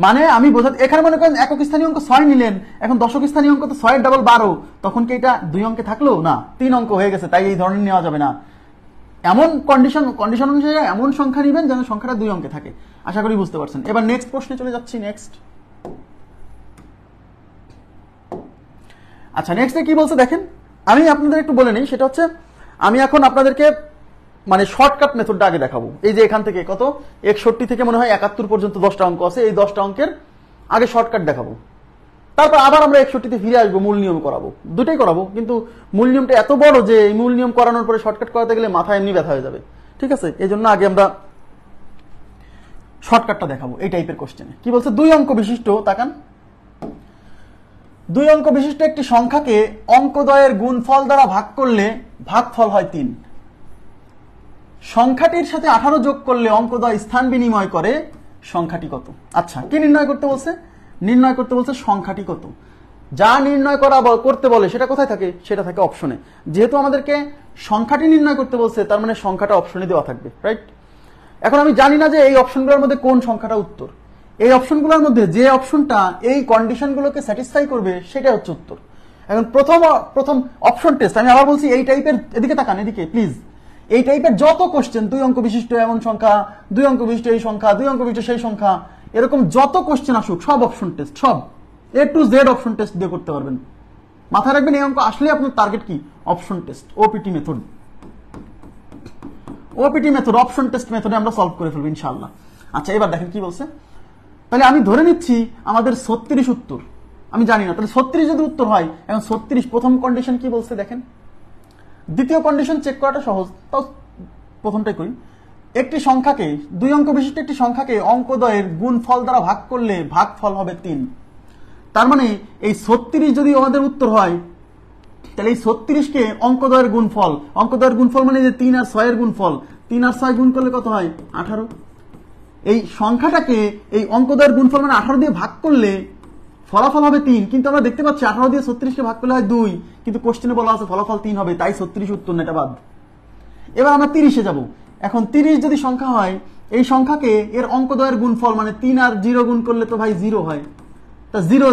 মানে আমি বোঝাতে, এখানে মনে করেন একক স্থানীয় অঙ্ক 6 নিলেন, এখন দশক স্থানীয় অঙ্ক তো 6 এর ডাবল 12, তখন কি এটা 2 অঙ্কে থাকলো না? 3 অঙ্ক হয়ে গেছে, তাই এই ধরনের নেওয়া যাবে না। এমন কন্ডিশন অনুযায়ী এমন সংখ্যা নেবেন যেন সংখ্যাটা 2 অঙ্কে থাকে। আশা করি বুঝতে পারছেন। এবার নেক্সট প্রশ্নে চলে যাচ্ছি। নেক্সট, আচ্ছা, নেক্সটে কি বলছে দেখেন, আমি আপনাদের একটু বলে নিই। সেটা হচ্ছে আমি এখন আপনাদেরকে মানে শর্টকাট মেথডটা আগে দেখাবো। এই যে এখান থেকে কত 61 থেকে মনে হয় 71 পর্যন্ত 10টা অঙ্ক আছে, এই 10টা অঙ্কের আগে শর্টকাট দেখাবো, তারপর আবার আমরা 61তে ফিরে আসবো, মূল নিয়ম করাবো। দুটাই করাবো, কিন্তু মূল নিয়মটা এত বড় যে এই মূল নিয়ম করানোর পরে শর্টকাট করাতে গেলে মাথা এমনি ব্যথা হয়ে যাবে। ঠিক আছে, এই জন্য আগে আমরা শর্টকাটটা দেখাবো এই টাইপের কোশ্চেনে। কি বলছে, 2 অঙ্ক বিশিষ্ট, তাকান, 2 অঙ্ক বিশিষ্ট একটি সংখ্যাকে অঙ্কদ্বয়ের গুণফল দ্বারা ভাগ করলে ভাগফল হয় 3। সংখ্যাটির সাথে 18 যোগ করলে অঙ্কদ্বয় স্থান বিনিময় করে, সংখ্যাটি কত? আচ্ছা, কি নির্ণয় করতে বলছে? নির্ণয় করতে বলছে সংখ্যাটি কত। যা নির্ণয় করতে বলে সেটা কোথায় থাকে? সেটা থাকে অপশনে। যেহেতু আমাদেরকে সংখ্যাটি নির্ণয় করতে বলছে, তার মানে সংখ্যাটা অপশনে দেওয়া থাকবে, রাইট? এখন আমি জানি না যে এই অপশনগুলোর মধ্যে কোন সংখ্যাটা উত্তর। এই অপশনগুলোর মধ্যে যে অপশনটা এই কন্ডিশনগুলোকে স্যাটিসফাই করবে সেটা হচ্ছে উত্তর। এখন প্রথম অপশন টেস্ট, আমি আবার বলছি, এই টাইপের, এদিকে তাকান, এদিকে প্লিজ, এই টাইপের যত কোশ্চেন 2 অঙ্ক বিশিষ্ট এমন সংখ্যা, 2 অঙ্ক বিশিষ্ট এই সংখ্যা, 2 অঙ্ক বিশিষ্ট সেই সংখ্যা, এরকম যত কোশ্চেন আসুক সব অপশন টেস্ট, সব A to Z option test দিয়ে করতে পারবেন। মাথায় রাখবেন এই অঙ্ক আসলে আপনার টার্গেট কি? Option test, OPT method. OPT method, option test মেথডে আমরা সলভ করে ফেলবো ইনশাআল্লাহ। আচ্ছা এবার দেখেন কি বলছে, তাহলে আমি ধরে নিচ্ছি আমাদের 36 উত্তর, আমি জানি না, তাহলে 36 যদি উত্তর হয়, এখন 36 প্রথম কন্ডিশন কি বলছে দেখেন। দ্বিতীয় কন্ডিশন চেক করাটা সহজ, তাও প্রথমটাই করি। একটি সংখ্যাকে, 2 অঙ্ক বিশিষ্ট একটি সংখ্যাকে অঙ্কদ্বয়ের গুণফল দ্বারা ভাগ করলে ভাগফল হবে 3। তার মানে এই 36 যদি আমাদের উত্তর হয়, তাহলে এই 36কে অঙ্কদ্বয়ের গুণফল, অঙ্কদ্বয়ের গুণফল মানে যে 3 আর 6 এর গুণফল, 3 আর 6 গুণ করলে কত হয়? 18। এই সংখ্যাটাকে এই অঙ্কদ্বয়ের গুণফল মানে 18 দিয়ে ভাগ করলে ফলাফল হবে 3, কিন্তু আমরা দেখতে পাচ্ছি 18 দিয়ে 36কে ভাগ করলে হয় 2, কিন্তু কোশ্চেনে বলা আছে ফলাফল 3 হবে, তাই 36 উত্তর না, এটা বাদ। এবার আমরা 30-এ যাব। এখন 30 যদি সংখ্যা হয়, এই সংখ্যাকে এর অঙ্কদ্বয়ের গুণফল মানে 3 আর 0 গুণ করলে তো ভাই 0 হয়, তা 0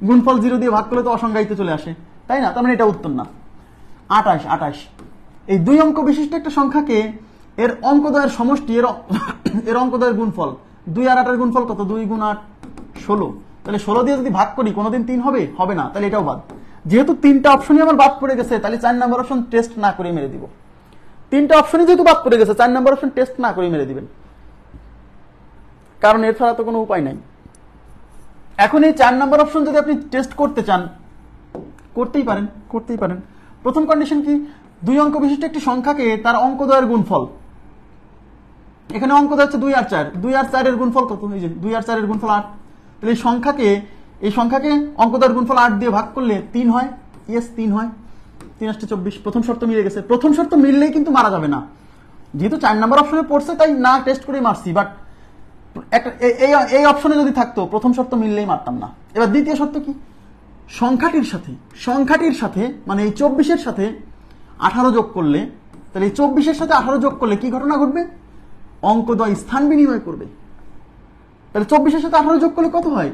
গুণফল 0 দিয়ে ভাগ করলে তো অসংজ্ঞায়িত চলে আসে, তাই না? তার মানে এটা উত্তর না। 28 এই 2 অঙ্ক বিশিষ্ট একটা সংখ্যাকে এর অঙ্কদ্বয়ের সমষ্টি, এর অঙ্কদ্বয়ের গুণফল, 2 আর 8 এর গুণফল কত? 2 গুণ 8 16। তাহলে 16 দিয়ে যদি ভাগ করি কোনোদিন 3 হবে? হবে না, তাহলে এটাও বাদ। যেহেতু 3টা অপশনই আমার বাদ পড়ে গেছে, তাহলে 4 নম্বর অপশন টেস্ট না করে মেরে দিব। 3টা অপশনই যেহেতু বাদ পড়ে গেছে, 4 নম্বর অপশন টেস্ট না করে মেরে দিবেন, কারণ এর ছাড়া তো কোনো উপায় নাই। এখন এই 4 নম্বর অপশন যদি আপনি টেস্ট করতে চান, করতেই পারেন। প্রথম কন্ডিশন কি? 2 অঙ্ক বিশিষ্ট একটি সংখ্যাকে তার অঙ্কদ্বয়ের গুণফল, এখানে অঙ্কদ্বয় হচ্ছে 2 আর 4, 2 আর 4 এর গুণফল কত? এই যে 2 আর 4 এর গুণফল 8। তাহলে এই সংখ্যাকে অঙ্কদ্বয়ের গুণফল 8 দিয়ে ভাগ করলে 3 হয়। ইয়েস 3 হয়, 3 × 8 = 24। প্রথম শর্ত মিলে গেছে। প্রথম শর্ত মিললেই কিন্তু মারা যাবে না, যেহেতু 4 নম্বর অপশনে পড়ছে তাই না টেস্ট করে মারছি, বাট এই অপশনে যদি থাকতো প্রথম শর্ত মিললেই মারতাম না। এবার দ্বিতীয় শর্ত কি? সংখ্যাটির সাথে মানে এই 24-এর সাথে 18 যোগ করলে, তাহলে এই 24-এর সাথে 18 যোগ করলে কি ঘটনা ঘটবে? অঙ্কদ্বয় স্থান বিনিময় করবে। তাহলে 24-এর সাথে 18 যোগ করলে কত হয়?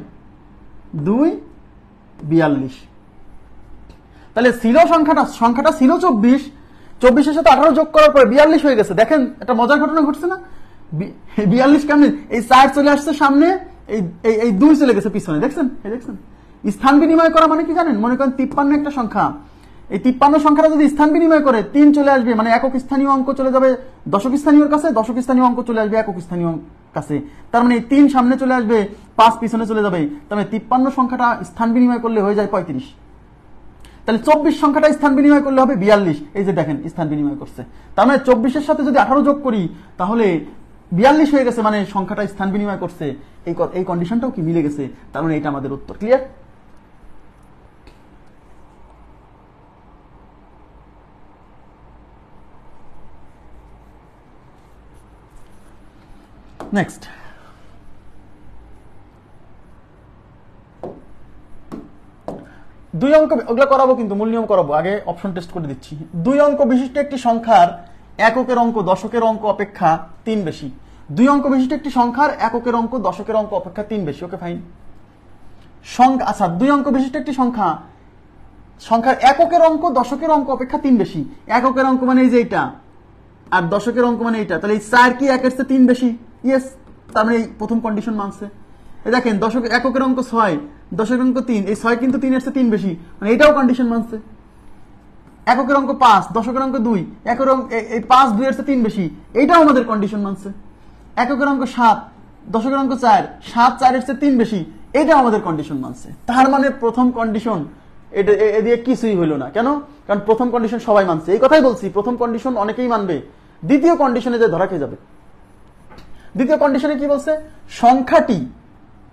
2 42। তাহলে ছিল সংখ্যাটা ছিল 24, 24-এর সাথে 18 যোগ করার পরে 42 হয়ে গেছে। দেখেন একটা মজার ঘটনা ঘটছে না? 42 কেমন? এই 4 চলে আসছে সামনে, এই 2 চলে গেছে পিছনে, দেখছেন? স্থান বিনিময় করা মানে কি জানেন? মনে করেন 53 একটা সংখ্যা, এই 53 সংখ্যাটা যদি স্থান বিনিময় করে 3 চলে আসবে, মানে একক স্থানীয় অঙ্ক চলে যাবে দশক স্থানীয়র কাছে, দশক স্থানীয় অঙ্ক চলে আসবে একক স্থানীয় কাছে। তার মানে 3 সামনে চলে আসবে, 5 পিছনে চলে যাবে। তার মানে 53 সংখ্যাটা স্থান বিনিময় করলে হয়ে যায় 35। তাহলে 24 সংখ্যাটা স্থান বিনিময় করলে হবে 42। এই যে দেখেন স্থান বিনিময় করছে, তার মানে 24-এর সাথে যদি 18 যোগ করি তাহলে 42 হয়ে গেছে, মানে সংখ্যাটা স্থান বিনিময় করছে। এই কন্ডিশনটাও কি মিলে গেছে, তার মানে এটা আমাদের উত্তর। ক্লিয়ার? নেক্সট, 2 অঙ্ক, ওগুলো করাবো কিন্তু মূল নিয়ম করাবো, আগে অপশন টেস্ট করে দিচ্ছি। 2 অঙ্ক বিশিষ্ট একটি সংখ্যার এককের অঙ্ক দশকের অঙ্ক অপেক্ষা 3 বেশি। 2 অঙ্ক বিশিষ্ট একটি সংখ্যার এককের অঙ্ক দশকের অঙ্ক অপেক্ষা 3 বেশি। Okay fine. আচ্ছা 2 অঙ্ক বিশিষ্ট একটি সংখ্যার এককের অঙ্ক দশকের অঙ্ক অপেক্ষা 3 বেশি। এককের অঙ্ক মানে এই যে এইটা, আর দশকের অঙ্ক মানে এইটা। তাহলে এই 4 কি 1 এর চেয়ে 3 বেশি? ইয়েস, তার মানে এই প্রথম কন্ডিশন মানছে। এই দেখেন এককের অঙ্ক 6, দশকের অঙ্ক 3, এই 6 কিন্তু 3 এর চেয়ে 3 বেশি, মানে এটাও কন্ডিশন মানছে। এককের অঙ্ক 5, দশকের অঙ্ক 2, এই 5 2 এর চেয়ে 3 বেশি, এইটাও আমাদের কন্ডিশন মানছে। এককের অঙ্ক 7, দশকের অঙ্ক 4, 7 4 এর চেয়ে 3 বেশি, এইটাও আমাদের কন্ডিশন মানছে। তার মানে প্রথম কন্ডিশন এটা এদিকে কিছুই হইল না। কেন? কারণ প্রথম কন্ডিশন সবাই মানছে। এই কথাই বলছি, প্রথম কন্ডিশন অনেকেই মানবে, দ্বিতীয় কন্ডিশনে যে ধরা খেয়ে যাবে। দ্বিতীয় কন্ডিশনে কি বলছে? সংখ্যাটি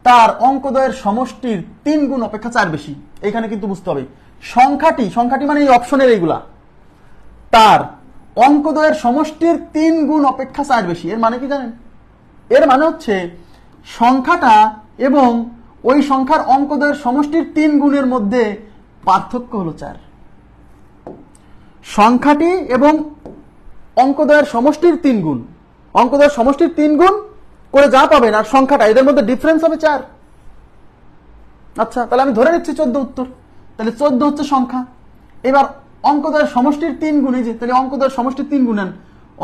তার অঙ্কদ্বয়ের সমষ্টির 3 গুণ অপেক্ষা 4 বেশি। এখানে কিন্তু বুঝতে হবে সংখ্যাটি মানে এই অপশনের এইগুলা, তার অঙ্কদ্বয়ের সমষ্টির 3 গুণ অপেক্ষা 4 বেশি। এর মানে কি জানেন? এর মানে হচ্ছে সংখ্যাটা এবং ওই সংখ্যার অঙ্কদ্বয়ের সমষ্টির 3 গুণের মধ্যে পার্থক্য হলো 4। সংখ্যাটি এবং অঙ্কদ্বয়ের সমষ্টির 3 গুণ, অঙ্কদ্বয়ের সমষ্টির 3 গুণ করে যা পাবেন আর সংখ্যাটা, এদের মধ্যে ডিফারেন্স হবে 4। আচ্ছা তাহলে আমি ধরে নিচ্ছি 14 উত্তর। তাহলে 14 হচ্ছে সংখ্যা। এবার অঙ্কদ্বয়ের সমষ্টির 3 গুণ, এই যে তাহলে অঙ্কদ্বয়ের সমষ্টির 3 গুণ নেন।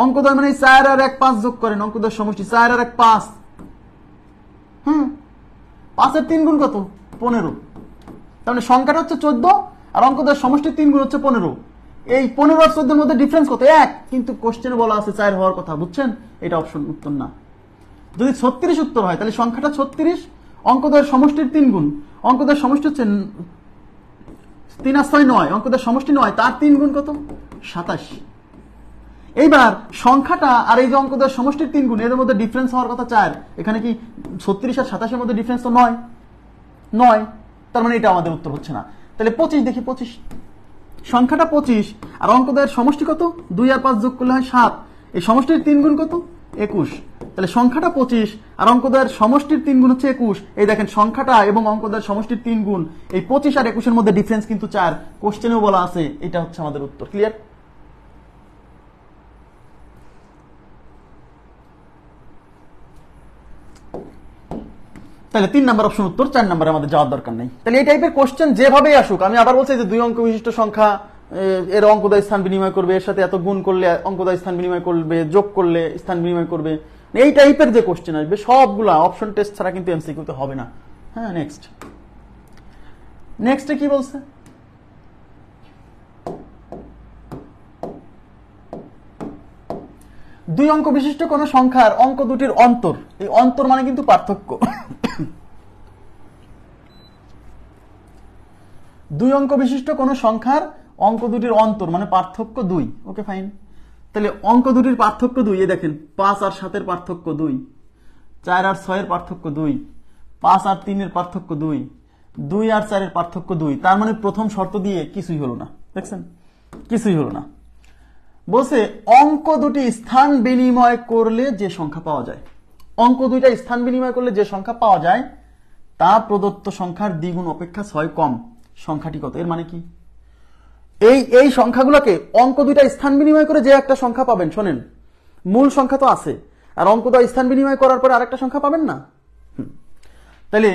অঙ্কদ্বয় মানে 4 আর 1 5 যোগ করেন, অঙ্কদ্বয়ের সমষ্টি 4 আর 1 5, 5-এর 3 গুণ কত? 15। তার মানে সংখ্যাটা হচ্ছে 14 আর অঙ্কদের সমষ্টির 3 গুণ হচ্ছে 15। এই 15 আর 14 এর মধ্যে ডিফারেন্স কত? 1। কিন্তু কোশ্চেনে বলা আছে 4 হওয়ার কথা, বুঝছেন? এটা অপশন উত্তর না। যদি 36 উত্তর হয় তাহলে সংখ্যাটা 36, অঙ্কদের সমষ্টির 3 গুণ। অঙ্কদের সমষ্টি হচ্ছে 3 আর 6 9, অঙ্কদের সমষ্টি 9, তার 3 গুণ কত? 27। এইবার সংখ্যাটা আর এই যে অঙ্কদের সমষ্টির 3 গুণ, এদের মধ্যে ডিফারেন্স হওয়ার কথা 4। এখানে কি 36 আর 27 এর মধ্যে ডিফারেন্স তো 9। তার মানে এটা আমাদের উত্তর হচ্ছে না। তাহলে 25 দেখি, 25 সংখ্যাটা 25 আর অঙ্কদের সমষ্টি কত? 2 আর 5 যোগ করলে হয় 7। এই সমষ্টির 3 গুণ কত? 21। তাহলে সংখ্যাটা 25 আর অঙ্কদের সমষ্টির 3 গুণ হচ্ছে 21। এই দেখেন সংখ্যাটা এবং অঙ্কদের সমষ্টির 3 গুণ, এই 25 আর 21 এর মধ্যে ডিফারেন্স কিন্তু 4। কোশ্চেনেও বলা আছে, এটা হচ্ছে আমাদের উত্তর। ক্লিয়ার? তাহলে 3 নাম্বার অপশন উত্তর, 4 নাম্বারে আমাদের যাওয়ার দরকার নেই। তাহলে এই টাইপের কোশ্চেন যেভাবেই আসুক, আমি আবার বলছি যে 2 অঙ্ক বিশিষ্ট সংখ্যা এর অঙ্কদয় স্থান বিনিময় করবে, এর সাথে এত গুণ করলে অঙ্কদয় স্থান বিনিময় করবে, যোগ করলে স্থান বিনিময় করবে, এই টাইপের যে কোশ্চেন আসবে সবগুলা অপশন টেস্ট ছাড়া কিন্তু এমসিকিউতে হবে না। হ্যাঁ, নেক্সটে কি বলছে? দুই অঙ্ক বিশিষ্ট কোন সংখ্যার অঙ্ক দুটির অন্তর, এই অন্তর মানে কিন্তু পার্থক্য। 2 অঙ্ক বিশিষ্ট কোন সংখ্যার অঙ্ক দুটির অন্তর মানে পার্থক্য 2। ওকে, ফাইন। তাহলে অঙ্ক দুটির পার্থক্য 2, এই দেখেন 5 আর 7 এর পার্থক্য 2, 4 আর 6 এর পার্থক্য 2, 5 আর 3 এর পার্থক্য 2, 2 আর 4 এর পার্থক্য 2। তার মানে প্রথম শর্ত দিয়ে কিছুই হলো না, দেখছেন? কিছুই হলো না। বলছে অঙ্ক দুটি স্থান বিনিময় করলে যে সংখ্যা পাওয়া যায়, অঙ্ক দুইটা স্থান বিনিময় করলে যে সংখ্যা পাওয়া যায় তা প্রদত্ত সংখ্যার দ্বিগুণ অপেক্ষা 6 কম। সংখ্যাটি কত? এর মানে কি? এই সংখ্যাগুলোকে অঙ্ক দুইটা স্থান বিনিময় করে যে একটা সংখ্যা পাবেন, শোনেন, মূল সংখ্যা তো আছে আর অঙ্কটা স্থান বিনিময় করার পরে আরেকটা সংখ্যা পাবেন না। তাহলে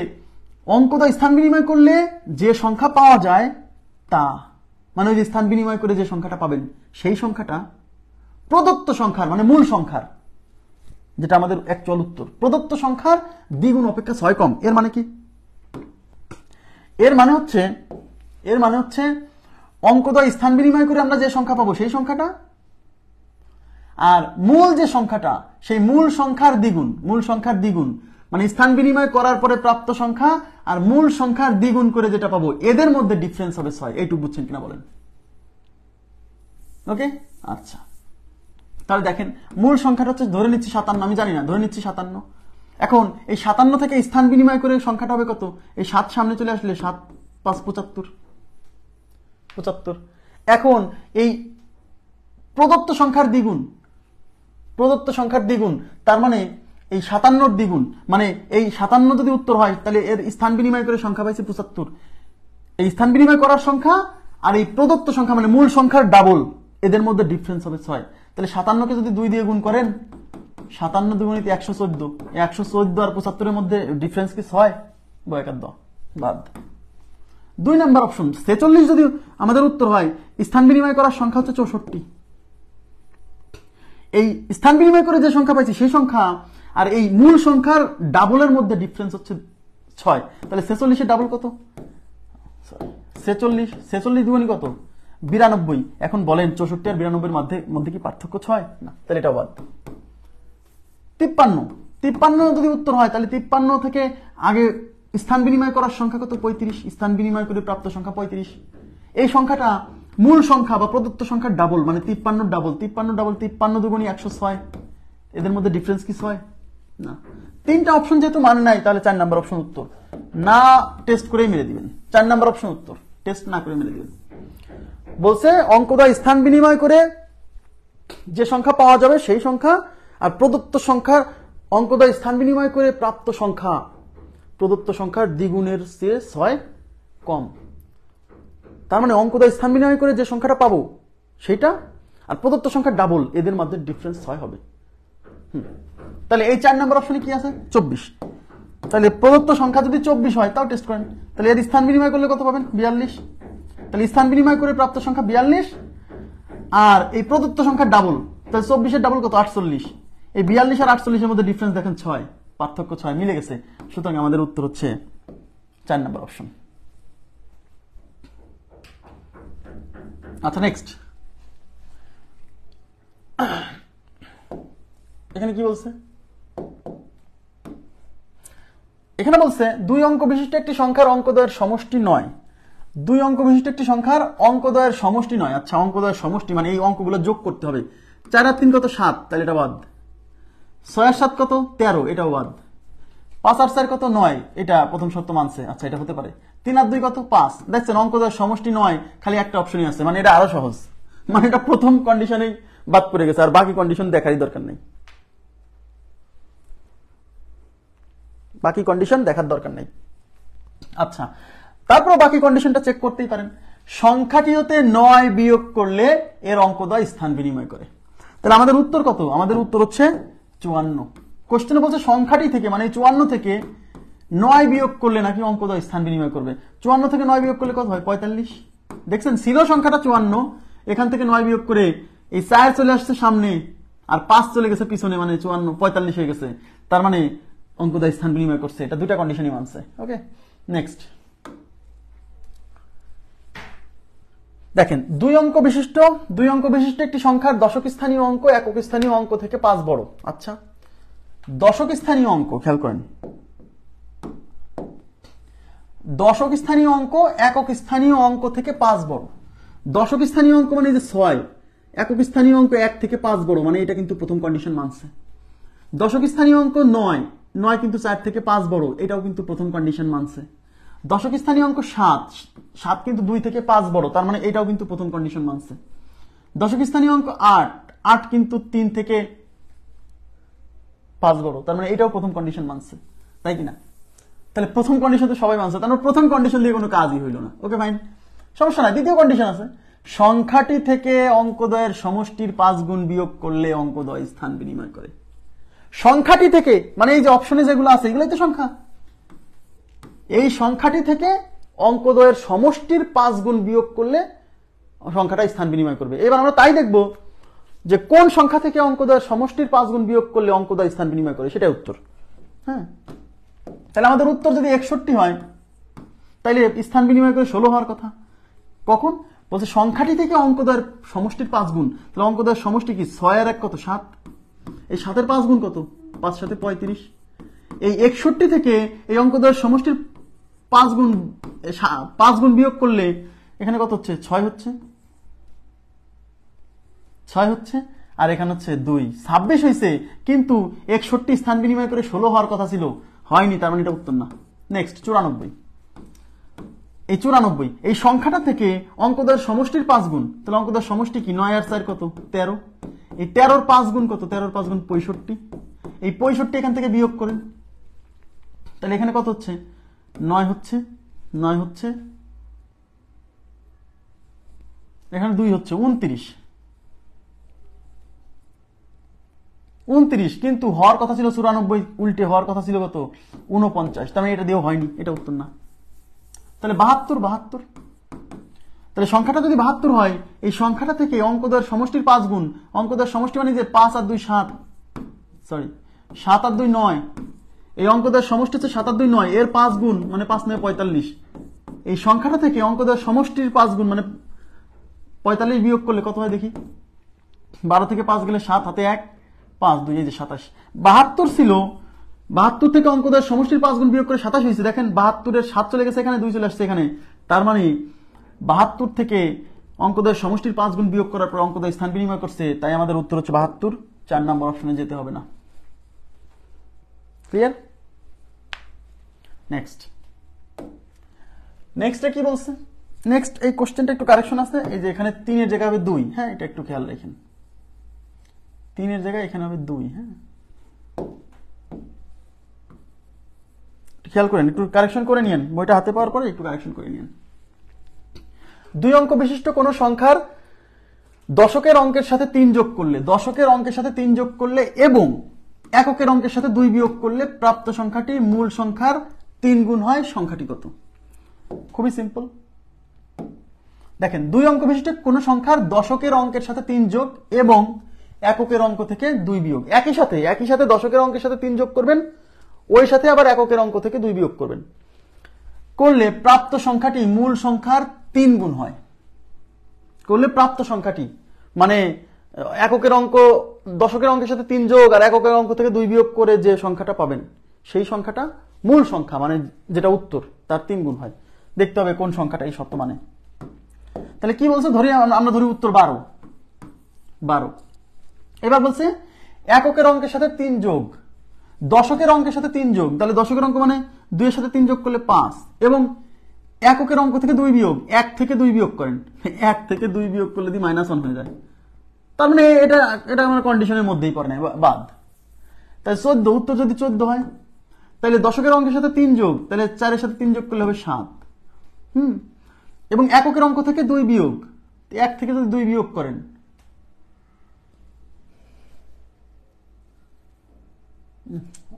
অঙ্কটা স্থান বিনিময় করলে যে সংখ্যা পাওয়া যায় তা মানে ওই যে স্থান বিনিময় করে যে সংখ্যাটা পাবেন সেই সংখ্যাটা প্রদত্ত সংখ্যার মানে মূল সংখ্যার, যেটা আমাদের অ্যাকচুয়াল উত্তর, প্রদত্ত সংখ্যার দ্বিগুণ অপেক্ষা 6 কম। এর মানে কি? এর মানে হচ্ছে অঙ্কদ্বয় স্থান বিনিময় করে আমরা যে সংখ্যা পাবো সেই সংখ্যাটা আর মূল যে সংখ্যাটা সেই মূল সংখ্যার দ্বিগুণ মানে স্থান বিনিময় করার পরে প্রাপ্ত সংখ্যা আর মূল সংখ্যার দ্বিগুণ করে যেটা পাবো এদের মধ্যে ডিফারেন্স হবে 6। এইটুকু বুঝছেন কিনা বলেন? ওকে, আচ্ছা। তাহলে দেখেন মূল সংখ্যাটা হচ্ছে ধরে নিচ্ছি 57, আমি জানি না, ধরে নিচ্ছি 57। এখন এই 57 থেকে স্থান বিনিময় করে সংখ্যাটা হবে কত? এই 7 সামনে চলে আসলে 7 5 75। এখন এই প্রদত্ত সংখ্যার দ্বিগুণ তার মানে এই 57 দ্বিগুণ মানে এই 57 যদি উত্তর হয় তাহলে এর স্থান বিনিময় করে সংখ্যা পাইছে 75। এই স্থান বিনিময় করার সংখ্যা আর এই প্রদত্ত সংখ্যা মানে মূল সংখ্যার ডাবল, এদের মধ্যে ডিফারেন্স হবে 6। তাহলে 57কে যদি 2 দিয়ে গুণ করেন, 57 দ্বিগুণিত 114, 114 আর 75 এর মধ্যে ডিফারেন্স কি 6? বাদ। 2 নাম্বার অপশন 46 যদি আমাদের উত্তর হয়, স্থান বিনিময় করার সংখ্যা হচ্ছে 64। এই স্থান বিনিময় করে যে সংখ্যা পাইছি সেই সংখ্যা আর এই মূল সংখ্যার ডাবলের মধ্যে ডিফারেন্স হচ্ছে 6। তাহলে 46 এর ডাবল কত? 46 দ্বিগুণী কত? 92। এখন বলেন 64 আর 92 এর মধ্যে কি পার্থক্য 6? না, তাহলে এটা বাদ। 53 যদি উত্তর হয় তাহলে 53 থেকে আগে স্থান বিনিময় করার সংখ্যা কত? 35। স্থান বিনিময় করে প্রাপ্ত সংখ্যা 35। এই সংখ্যাটা মূল সংখ্যা বা প্রদত্ত সংখ্যার ডাবল মানে 53 ডাবল 53 দুগুণী 106। এদের মধ্যে ডিফারেন্স কি 6? না। 3টা অপশন যেহেতু মানে নাই তাহলে 4 নাম্বার অপশন উত্তর না, টেস্ট করেই মেরে দিবেন। 4 নাম্বার অপশন উত্তর, টেস্ট না করে মেরে দিবেন। বলছে অঙ্কটা স্থান বিনিময় করে যে সংখ্যা পাওয়া যাবে সেই সংখ্যা আর প্রদত্ত সংখ্যার অঙ্কটা স্থান বিনিময় করে প্রাপ্ত সংখ্যা প্রদত্ত সংখ্যার দ্বিগুণের চেয়ে 6 কম। তার মানে অঙ্কটা স্থান বিনিময় করে যে সংখ্যাটা পাবো সেটা আর প্রদত্ত সংখ্যার ডাবল, এদের মধ্যে ডিফারেন্স 6 হবে। তাহলে এই 4 নাম্বার অপশনে কি আছে? 24। তাহলে প্রদত্ত সংখ্যা যদি 24 হয় তাও টেস্ট করেন, তাহলে এর স্থান বিনিময় করলে কত পাবেন? 42। তাহলে স্থান বিনিময় করে প্রাপ্ত সংখ্যা 42 আর এই প্রদত্ত সংখ্যার ডাবল, তাহলে 24 এর ডাবল কত? 48। এই 42 আর 48 এর মধ্যে ডিফারেন্স দেখেন 6। পার্থক্য 6 মিলে গেছে। সুতরাং আমাদের উত্তর হচ্ছে 4 নম্বর অপশন। আচ্ছা, নেক্সট এখানে কি বলছে? এখানে বলছে 2 অঙ্ক বিশিষ্ট একটি সংখ্যার অঙ্কদ্বয়ের সমষ্টি নয়। 2 অঙ্ক বিশিষ্ট একটি সংখ্যার অঙ্কদ্বয়ের সমষ্টি নয়। আচ্ছা, অঙ্কদ্বয়ের সমষ্টি মানে এই অঙ্কগুলো যোগ করতে হবে। 4 আর 3 কত? 7, তাহলে এটা বাদ। 6 আর 7 কত? 13, এটাও বাদ। 5 আর 4 কত? 9, এটা প্রথম শর্ত মানছে। আচ্ছা, এটা হতে পারে। 3 আর 2 কত? 5। দেখছেন অঙ্কদ্বয়ের সমষ্টি নয়, খালি একটা অপশনই আছে, মানে এটা আরো সহজ। মানে এটা প্রথম কন্ডিশনেই বাদ পড়ে গেছে, আর বাকি কন্ডিশন দেখারই দরকার নেই। বাকি কন্ডিশন দেখার দরকার নেই। আচ্ছা, তারপর বাকি কন্ডিশনটা চেক করতেই পারেন। সংখ্যাটি হতে 9 বিয়োগ করলে এর অঙ্কদ্বয় স্থান বিনিময় করে। তাহলে আমাদের উত্তর কত? আমাদের উত্তর হচ্ছে 54। কোশ্চেনে বলছে সংখ্যাটি থেকে, মানে 54 থেকে 9 বিয়োগ করলে নাকি অঙ্কদ্বয় স্থান বিনিময় করবে। 54 থেকে 9 বিয়োগ করলে কত হয়? 45। দেখছেন ছিল সংখ্যাটা 54, এখান থেকে 9 বিয়োগ করে এই 4 চলে আসছে সামনে, আর 5 চলে গেছে পিছনে, মানে 54 45 হয়ে গেছে। তার মানে অঙ্কদ্বয় স্থান বিনিময় করছে। এটা দুটা কন্ডিশনই মানছে। ওকে, নেক্সট দেখেন 2 অঙ্ক বিশিষ্ট একটি সংখ্যার দশক স্থানীয় অঙ্ক একক স্থানীয় অঙ্ক থেকে 5 বড়। আচ্ছা, দশক স্থানীয় অঙ্ক খেয়াল করেন, দশক স্থানীয় অঙ্ক একক স্থানীয় অঙ্ক থেকে 5 বড়। দশক স্থানীয় অঙ্ক মানে যে 6, একক স্থানীয় অঙ্ক 1 থেকে 5 বড়, মানে এটা কিন্তু প্রথম কন্ডিশন মানছে। দশক স্থানীয় অঙ্ক 9 কিন্তু 4 থেকে 5 বড়, এটাও কিন্তু প্রথম কন্ডিশন মানছে। দশক স্থানীয় অঙ্ক 7 কিন্তু 2 থেকে 5 বড়, তার মানে এটাও কিন্তু প্রথম কন্ডিশন মানছে। দশক স্থানীয় অঙ্ক 8 কিন্তু 3 থেকে 5 বড়, তার মানে এটাও প্রথম কন্ডিশন মানছে, তাই কিনা? তাহলে প্রথম কন্ডিশন তো সবাই মানছে, তার মানে প্রথম কন্ডিশন দিয়ে কোনো কাজই হইল না। ওকে ফাইন, সমস্যা নাই। দ্বিতীয় কন্ডিশন আছে, সংখ্যাটি থেকে অঙ্কদ্বয়ের সমষ্টির 5 গুণ বিয়োগ করলে অঙ্কদ্বয় স্থান বিনিময় করে। সংখ্যাটি থেকে মানে এই যে অপশনে যেগুলো আছে এগুলোই তো সংখ্যা। এই সংখ্যাটি থেকে অঙ্কদ্বয়ের সমষ্টির 5 গুণ বিয়োগ করলে সংখ্যাটা স্থান বিনিময় করবে। এবার আমরা তাই দেখব যে কোন সংখ্যা থেকে অঙ্কদ্বয়ের সমষ্টির 5 গুণ বিয়োগ করলে অঙ্কদ্বয় স্থান বিনিময় করে, সেটাই উত্তর। হ্যাঁ, তাহলে আমাদের উত্তর যদি 61 হয়, তাহলে স্থান বিনিময় করে 16 হওয়ার কথা। কখন? বলছে সংখ্যাটি থেকে অঙ্কদ্বয়ের সমষ্টির 5 গুণ। তাহলে অঙ্কদ্বয়ের সমষ্টি কি? 6 আর 1 কত? 7। এই 7 এর 5 গুণ কত? 5 7 35। এই 61 থেকে এই অঙ্কদ্বয়ের সমষ্টির 5 গুণ বিয়োগ করলে এখানে কত হচ্ছে? 6 হচ্ছে, আর এখানে হচ্ছে 2, 26 হয়েছে। কিন্তু 61 স্থান বিনিময় করে 16 হওয়ার কথা ছিল, হয়নি, তার মানে এটা উত্তর না। নেক্সট 94। এই 94 এই সংখ্যাটা থেকে অঙ্কদ্বয়ের সমষ্টির 5 গুণ। তাহলে অঙ্কদ্বয়ের সমষ্টি কি? 9 আর 4 কত? 13। এই 13 5 গুণ কত? 13 5 গুণ 65। এই 65 এখান থেকে বিয়োগ করেন, তাহলে এখানে কত হচ্ছে? 9 হচ্ছে, এখানে 2 হচ্ছে, 29। কিন্তু হওয়ার কথা ছিল 94, উল্টে হওয়ার কথা ছিল কত? 49। তার মানে এটা দিয়েও হয়নি, এটা উত্তর না। তাহলে 72। তাহলে সংখ্যাটা যদি 72 হয়, এই সংখ্যাটা থেকে অঙ্কদ্বয়ের সমষ্টির 5 গুণ। অঙ্কদ্বয়ের সমষ্টি মানে যে 5 আর 2 7, 7 আর 2 9। এই অঙ্কদ্বয়ের সমষ্টি হচ্ছে 7 আর 2 9, এর 5 গুণ মানে 5 9 45। এই সংখ্যাটা থেকে অঙ্কদ্বয়ের সমষ্টির 5 গুণ মানে 45 বিয়োগ করলে কত হয় দেখি? 12 থেকে 5 গেলে 7, হাতে 1, 5 2 এই যে 27। 72 ছিল, 72 থেকে অঙ্কদ্বয়ের সমষ্টির 5 গুণ বিয়োগ করে 27 হয়েছে। দেখেন 72 এর 7 চলে গেছে এখানে, 2 চলে আসছে এখানে, তার মানে 72 থেকে অঙ্কদ্বয়ের সমষ্টির 5 গুণ বিয়োগ করার পর অঙ্কদ্বয় স্থান বিনিময় করছে। তাই আমাদের উত্তর হচ্ছে 72। 4 নম্বর অপশনে যেতে হবে না। ক্লিয়ার? নেক্সট কি বলছে? নেক্সট এই কোশ্চেনটা একটু কারেকশন আছে। এই যে এখানে 3 এর জায়গায় হবে 2। হ্যাঁ, এটা একটু খেয়াল রাখেন, 3 এর জায়গায় এখানে হবে 2। হ্যাঁ, খেয়াল করেন, একটু কারেকশন করে নিন, বইটা হাতে পাওয়ার পরে একটু কারেকশন করে নিন। 2 অঙ্ক বিশিষ্ট কোন সংখ্যার দশকের অঙ্কের সাথে 3 যোগ করলে, দশকের অঙ্কের সাথে 3 যোগ করলে এবং এককের অঙ্কের সাথে 2 বিয়োগ করলে প্রাপ্ত সংখ্যাটি মূল সংখ্যার 3 গুণ হয়, সংখ্যাটি কত? খুবই সিম্পল। দেখেন 2 অঙ্ক বিশিষ্ট কোন সংখ্যার দশকের অঙ্কের সাথে 3 যোগ এবং এককের অঙ্ক থেকে 2 বিয়োগ। একই সাথে দশকের অঙ্কের সাথে 3 যোগ করবেন ওই সাথে আবার এককের অঙ্ক থেকে 2 বিয়োগ করবেন, করলে প্রাপ্ত সংখ্যাটি মূল সংখ্যার 3 গুণ হয়। করলে প্রাপ্ত সংখ্যাটি মানে এককের অঙ্ক দশকের অঙ্কের সাথে 3 যোগ আর এককের অঙ্ক থেকে 2 বিয়োগ করে যে সংখ্যাটা পাবেন সেই সংখ্যাটা মূল সংখ্যা মানে যেটা উত্তর তার 3 গুণ হয়। দেখতে হবে কোন সংখ্যাটা এই শর্ত মানে। তাহলে কি বলছে, ধরি আমরা ধরি উত্তর 12। এবার বলছে এককের অঙ্কের সাথে 3 যোগ দশকের অঙ্কের সাথে 3 যোগ, তাহলে দশকের অঙ্ক মানে 2 এর সাথে 3 যোগ করলে 5, এবং এককের অঙ্ক থেকে 2 বিয়োগ, 1 থেকে 2 বিয়োগ করেন, 1 থেকে 2 বিয়োগ করলে দি -1 হয়ে যায়, তার মানে এটা আমার কন্ডিশনের মধ্যেই পড়ে না, বাদ। তাই 14, উত্তর যদি 14 হয়, তাহলে দশকের অঙ্কের সাথে 3 যোগ, তাহলে 4 এর সাথে 3 যোগ করলে হবে 7। এবং এককের অঙ্ক থেকে 2 বিয়োগ, 1 থেকে যদি 2 বিয়োগ করেন,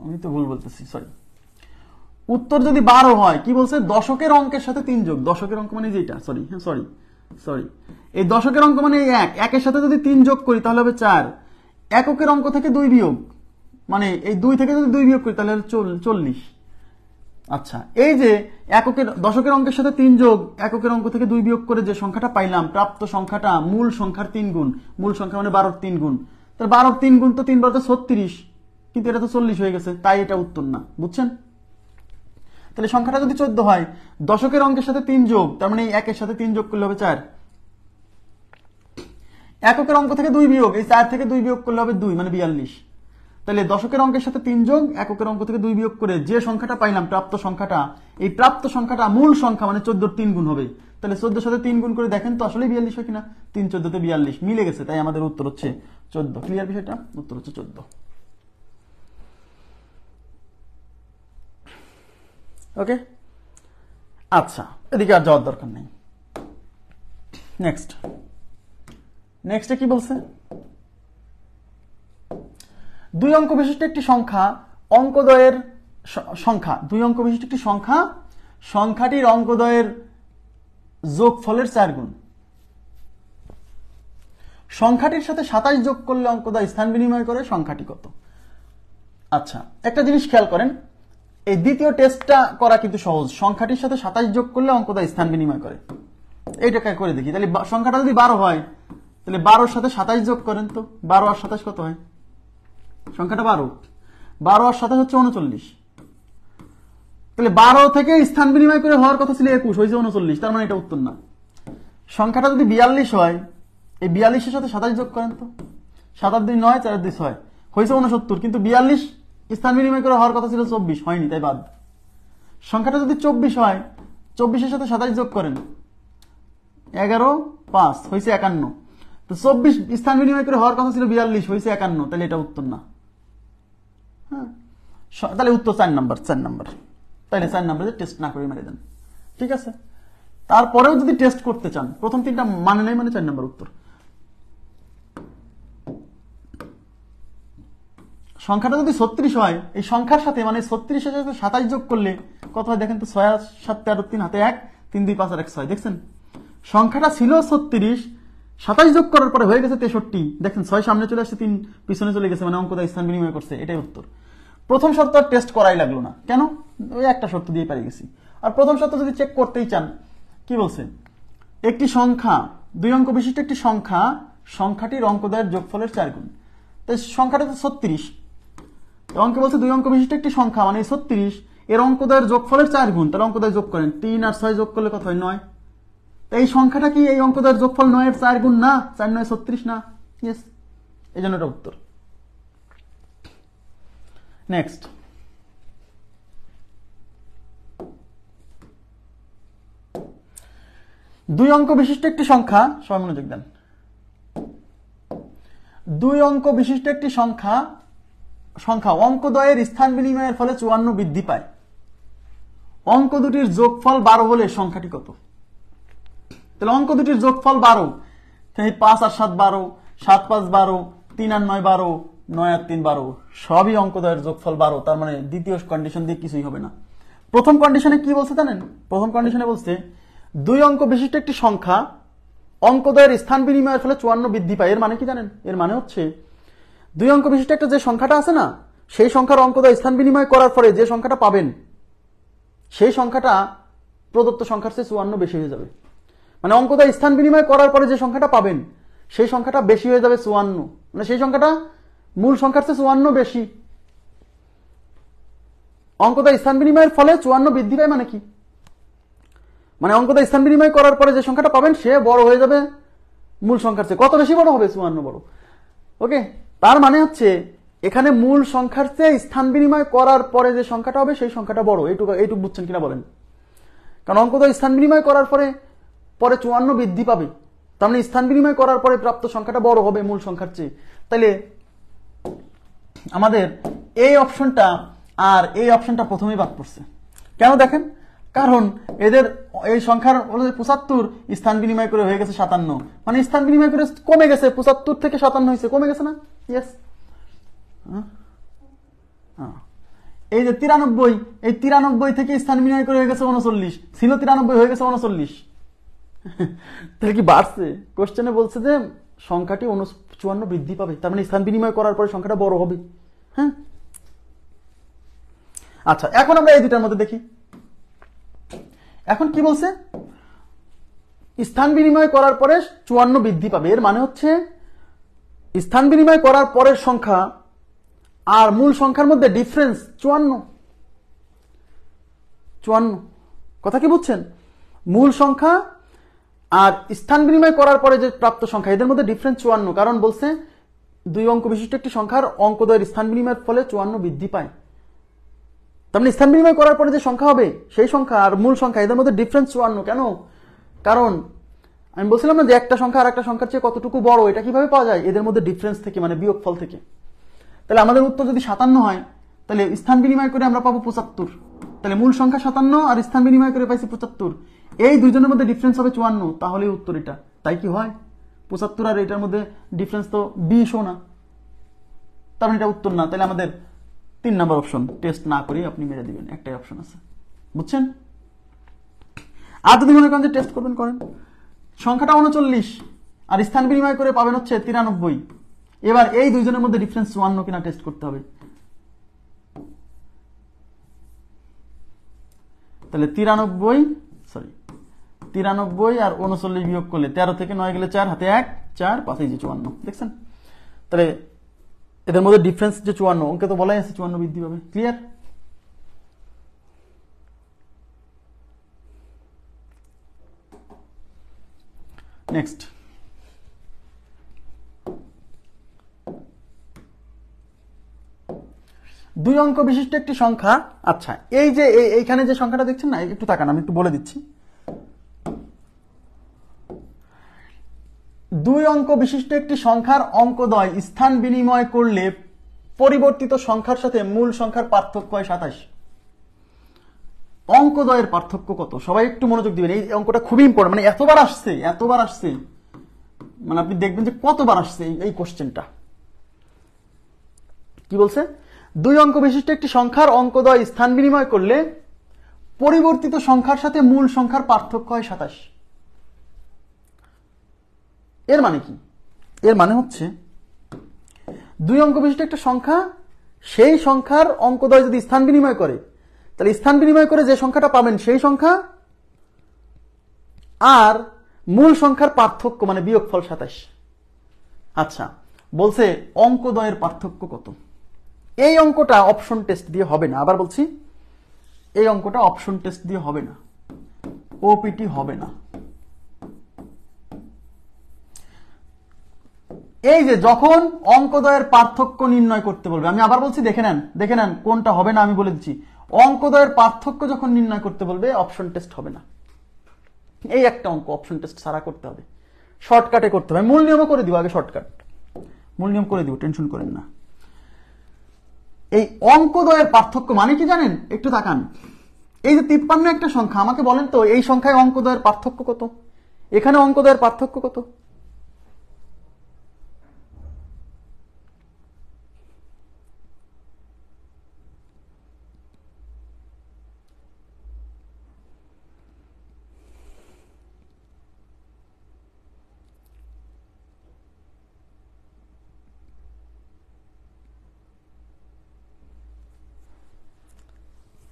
আমি তো ভুল বলতেছি, সরি, উত্তর যদি 12 হয়, কি বলছে, দশকের অঙ্কের সাথে 3 যোগ, দশকের অঙ্ক মানে যেটা, সরি এই দশকের অঙ্ক মানে এই 1, একের সাথে যদি 3 যোগ করি তাহলে হবে 4, এককের অঙ্ক থেকে 2 বিয়োগ মানে এই 2 থেকে যদি 2 বিয়োগ করি তাহলে হবে 40। আচ্ছা, এই যে দশকের অঙ্কের সাথে 3 যোগ এককের অঙ্ক থেকে 2 বিয়োগ করে যে সংখ্যাটা পাইলাম, প্রাপ্ত সংখ্যাটা মূল সংখ্যার 3 গুণ, মূল সংখ্যা মানে 12 3 গুণ, তাহলে 12 3 গুণ তো 3 12 36, কিন্তু এটা তো 40 হয়ে গেছে, তাই এটা উত্তর না, বুঝছেন? তাহলে সংখ্যাটা যদি 14 হয়, দশকের অঙ্কের সাথে 3 যোগ, তার মানে এই 1 এর সাথে 3 যোগ করলে হবে 4, এককের অঙ্ক থেকে 2 বিয়োগ, এই 4 থেকে 2 বিয়োগ করলে হবে 2 মানে 42। তাহলে দশকের অঙ্কের সাথে 3 যোগ এককের অঙ্ক থেকে 2 বিয়োগ করে যে সংখ্যাটা পাইলাম প্রাপ্ত সংখ্যাটা, এই প্রাপ্ত সংখ্যাটা মূল সংখ্যা মানে 14 3 গুণ হবে। তাহলে 14 সাথে 3 গুণ করে দেখেন তো আসলে 42 হয় কিনা, 3 14 তে 42 মিলে গেছে, তাই আমাদের উত্তর হচ্ছে 14। ক্লিয়ার বিষয়টা? উত্তর হচ্ছে 14। ওকে, আচ্ছা, এদিকে আর যাওয়ার দরকার নেই। নেক্সটে কি বলছে, 2 অঙ্ক বিশিষ্ট একটি সংখ্যা অঙ্কদ্বয়ের সংখ্যা, 2 অঙ্ক বিশিষ্ট একটি সংখ্যা সংখ্যাটির অঙ্কদ্বয়ের যোগফলের 4 গুণ। সংখ্যাটির সাথে 27 যোগ করলে অঙ্কদ্বয় স্থান বিনিময় করে, সংখ্যাটি কত? আচ্ছা, একটা জিনিস খেয়াল করেন, এই দ্বিতীয় টেস্টটা করা কিন্তু সহজ। সংখ্যাটির সাথে 27 যোগ করলে অঙ্কদ্বয় স্থান বিনিময় করে, এইটাকে করে দেখি। তাহলে সংখ্যাটা যদি 12 হয়, তাহলে 12 সাথে 27 যোগ করেন তো, 12 আর 27 কত হয়? সংখ্যাটা 12 আর 27 হচ্ছে 39। তাহলে 12 থেকে স্থান বিনিময় করে হওয়ার কথা ছিল 21, হয়েছে 39, তার মানে এটা উত্তর না। সংখ্যাটা যদি 42 হয়, এই 42 এর সাথে 27 যোগ করেন তো, 7 আর 2 9, 4 আর 2 6, হয়েছে 69, কিন্তু 42 স্থান বিনিময় করে হওয়ার কথা ছিল 24, হয়নি, তাই বাদ। সংখ্যাটা যদি 24 হয়, 24 এর সাথে 27 যোগ করেন, 11 5, হয়েছে 51, তো 24 স্থান বিনিময় করে হওয়ার কথা ছিল 42, হয়েছে 51, তাহলে এটা উত্তর না। হ্যাঁ, তাহলে উত্তর 4 নাম্বার। তাহলে 4 নাম্বারে টেস্ট না করে মেরে দেন, ঠিক আছে? তারপরেও যদি টেস্ট করতে চান, প্রথম 3টা মানে নাই, মানে 4 নাম্বার উত্তর। সংখ্যাটা যদি 36 হয়, এই সংখ্যার সাথে মানে 36 এর সাথে 27 যোগ করলে কত হয় দেখেন তো, 6 আর 7 13, 3 হাতে 1, 3 2 5 আর 1 6, দেখছেন? সংখ্যাটা ছিল 36, 27 যোগ করার পরে হয়ে গেছে 63, দেখেন 6 সামনে চলে আসছে, 3 পিছনে চলে গেছে, মানে অঙ্কদ্বয় স্থান বিনিময় করছে, এটাই উত্তর। প্রথম শর্ত আর টেস্ট করাই লাগলো না, কেন? ওই একটা শর্ত দিয়ে পারি গেছি। আর প্রথম শর্ত যদি চেক করতেই চান, কি বলছে, একটি সংখ্যা 2 অঙ্ক বিশিষ্ট একটি সংখ্যা সংখ্যাটির অঙ্কদ্বয়ের যোগফলের 4 গুণ। তাই সংখ্যাটা তো 36, অঙ্কে বলছে 2 অঙ্ক বিশিষ্ট একটি সংখ্যা মানে 36, এর অঙ্কদ্বয়ের যোগফলের 4 গুণ, তাহলে অঙ্কদ্বয় যোগ করেন, 3 আর 6 যোগ করলে কত হয়? 9। এই সংখ্যাটা কি এই অঙ্কদ্বয়ের যোগফল 9 এর 4 গুণ না? 4 9 36 না? ইয়েস, এই জন্য এটা উত্তর। নেক্সট, দুই অঙ্ক বিশিষ্ট একটি সংখ্যা, সবাই মনোযোগ দেন, 2 অঙ্ক বিশিষ্ট একটি সংখ্যা অঙ্কদ্বয়ের স্থান বিনিময়ের ফলে 54 বৃদ্ধি পায়, অঙ্ক দুটির যোগফল 12 হলে সংখ্যাটি কত? তাহলে অঙ্ক দুটির যোগফল 12, তাই 5 আর 7 12, 7 5 12, 3 আর 9 12, 9 আর 3 12, সবই অঙ্কদ্বয়ের যোগফল 12, তার মানে দ্বিতীয় কন্ডিশন দিয়ে কিছুই হবে না। প্রথম কন্ডিশনে কি বলছে জানেন? প্রথম কন্ডিশনে বলছে 2 অঙ্ক বিশিষ্ট একটি সংখ্যা অঙ্কদ্বয়ের স্থান বিনিময়ের ফলে 54 বৃদ্ধি পায়। এর মানে কি জানেন? এর মানে হচ্ছে 2 অঙ্ক বিশিষ্ট একটা যে সংখ্যাটা আছে না, সেই সংখ্যার অঙ্কদ্বয় স্থান বিনিময় করার পরে যে সংখ্যাটা পাবেন সেই সংখ্যাটা প্রদত্ত সংখ্যার চেয়ে 54 বেশি হয়ে যাবে। মানে অঙ্কদ্বয় স্থান বিনিময় করার পরে যে সংখ্যাটা পাবেন সেই সংখ্যাটা বেশি হয়ে যাবে 54, মানে সেই সংখ্যাটা মূল সংখ্যার চেয়ে 54 বেশি। অঙ্কদ্বয় স্থান বিনিময়ের ফলে 54 বৃদ্ধি পায় মানে কি? মানে অঙ্কদ্বয় স্থান বিনিময় করার পরে যে সংখ্যাটা পাবেন সে বড় হয়ে যাবে মূল সংখ্যার চেয়ে। কত বেশি বড় হবে? 54 বড়। ওকে, তার মানে হচ্ছে এখানে মূল সংখ্যার চেয়ে স্থান বিনিময় করার পরে যে সংখ্যাটা হবে সেই সংখ্যাটা বড়। এইটুকু বুঝছেন কিনা বলেন? কারণ অঙ্কদ্বয় স্থান বিনিময় করার পরে 54 বৃদ্ধি পাবে, তার মানে স্থান বিনিময় করার পরে প্রাপ্ত সংখ্যাটা বড় হবে মূল সংখ্যার চেয়ে। তাইলে আমাদের এই অপশনটা আর এই অপশনটা প্রথমেই বাদ পড়ছে। কেন দেখেন? কারণ এদের এই সংখ্যার 75 স্থান বিনিময় করে হয়ে গেছে 57, মানে স্থান বিনিময় করে কমে গেছে, 75 থেকে 57 হয়েছে, কমে গেছে না? ইয়েস। এই যে 93, এই 93 থেকে স্থান বিনিময় করে হয়ে গেছে 39, ছিল 93 হয়ে গেছে 39। তাহলে কি বাড়ছে? কোশ্চেনে বলছে যে সংখ্যাটি 54 বৃদ্ধি পাবে, তার মানে স্থান বিনিময় করার পরে সংখ্যাটা বড় হবে। হ্যাঁ, আচ্ছা, এখন আমরা এই দুটার মধ্যে দেখি। এখন কি বলছে? স্থান বিনিময় করার পরে 54 বৃদ্ধি পাবে, এর মানে হচ্ছে স্থান বিনিময় করার পরের সংখ্যা আর মূল সংখ্যার মধ্যে ডিফারেন্স 54। কথা কি বুঝছেন? মূল সংখ্যা আর স্থান বিনিময় করার পরে যে প্রাপ্ত সংখ্যা এদের মধ্যে ডিফারেন্স 54, কারণ বলছে 2 অঙ্ক বিশিষ্ট একটি সংখ্যার অঙ্কদ্বয়ের স্থান বিনিময়ের ফলে 54 বৃদ্ধি পায়। তার মানে স্থান বিনিময় করার পরে যে সংখ্যা হবে সেই সংখ্যা আর মূল সংখ্যা এদের মধ্যে ডিফারেন্স 54। কেন? কারণ আমি বলছিলাম না যে একটা সংখ্যা আর একটা সংখ্যার চেয়ে কতটুকু বড়, এটা কিভাবে পাওয়া যায়? এদের মধ্যে ডিফারেন্স থেকে, মানে বিয়োগফল থেকে। তাহলে আমাদের উত্তর যদি 57 হয়, তাহলে স্থান বিনিময় করে আমরা পাবো 75। তাহলে মূল সংখ্যা 57 আর স্থান বিনিময় করে পাইছি 75, এই দুইজনের মধ্যে ডিফারেন্স হবে 54, তাহলে উত্তর এটা। তাই কি হয়? 75 আর এটার মধ্যে ডিফারেন্স তো 20ও না, তার মানে এটা উত্তর না। তাহলে আমাদের 3 নাম্বার অপশন, টেস্ট না করে আপনি মেরে দিবেন, একটাই অপশন আছে। বুঝছেন? আর যদি মনে করেন যে টেস্ট করবেন, করেন। সংখ্যাটা 39 আর স্থান বিনিময় করে পাবেন হচ্ছে 93। এবার এই দুইজনের মধ্যে ডিফারেন্স 54 কিনা টেস্ট করতে হবে। তাহলে 93 আর 39 বিয়োগ করলে 13 থেকে 9 গেলে 4, হাতে 1, 4, 5 এই যে 54। দেখছেন? তাহলে এদের মধ্যে ডিফারেন্স যে 54, অঙ্কে তো বলাই আছে 54 বৃদ্ধি পাবে। ক্লিয়ার? নেক্সট, দুই অঙ্ক বিশিষ্ট একটি সংখ্যা। আচ্ছা, এই যে এইখানে যে সংখ্যাটা দেখছেন না, একটু তাকান, আমি একটু বলে দিচ্ছি। 2 অঙ্ক বিশিষ্ট একটি সংখ্যার অঙ্কদ্বয় স্থান বিনিময় করলে পরিবর্তিত সংখ্যার সাথে মূল সংখ্যার পার্থক্য হয় 27। অঙ্কদ্বয়ের পার্থক্য কত? সবাই একটু মনোযোগ দিবেন, এই অঙ্কটা খুবই ইম্পর্টেন্ট। মানে এতবার আসছে, মানে আপনি দেখবেন যে কতবার আসছে এই কোশ্চেনটা। কি বলছে? 2 অঙ্ক বিশিষ্ট একটি সংখ্যার অঙ্কদ্বয় স্থান বিনিময় করলে পরিবর্তিত সংখ্যার সাথে মূল সংখ্যার পার্থক্য হয় 27। এর মানে কি? এর মানে হচ্ছে 2 অঙ্ক বিশিষ্ট একটা সংখ্যা, সেই সংখ্যার অঙ্কদ্বয় যদি স্থান বিনিময় করে, তাহলে স্থান বিনিময় করে যে সংখ্যাটা পাবেন সেই সংখ্যা আর মূল সংখ্যার পার্থক্য, মানে বিয়োগফল 27। আচ্ছা, বলছে অঙ্কদ্বয়ের পার্থক্য কত? এই অঙ্কটা অপশন টেস্ট দিয়ে হবে না। আবার বলছি, এই অঙ্কটা অপশন টেস্ট দিয়ে হবে না, ওপিটি হবে না। এই যে যখন অঙ্কদ্বয়ের পার্থক্য নির্ণয় করতে বলবে, আমি আবার বলছি দেখে নেন কোনটা হবে না, আমি বলে দিচ্ছি। অঙ্কদ্বয়ের পার্থক্য যখন নির্ণয় করতে বলবে অপশন টেস্ট হবে না। এই একটা অঙ্ক অপশন টেস্ট ছাড়া করতে হবে, শর্টকাটে করতে হবে। মূল নিয়মও করে দিব, আগে শর্টকাট মূল নিয়ম করে দিব, টেনশন করেন না। এই অঙ্কদ্বয়ের পার্থক্য মানে কি জানেন? একটু তাকান। এই যে 53 একটা সংখ্যা, আমাকে বলেন তো এই সংখ্যায় অঙ্কদ্বয়ের পার্থক্য কত? এখানে অঙ্কদ্বয়ের পার্থক্য কত?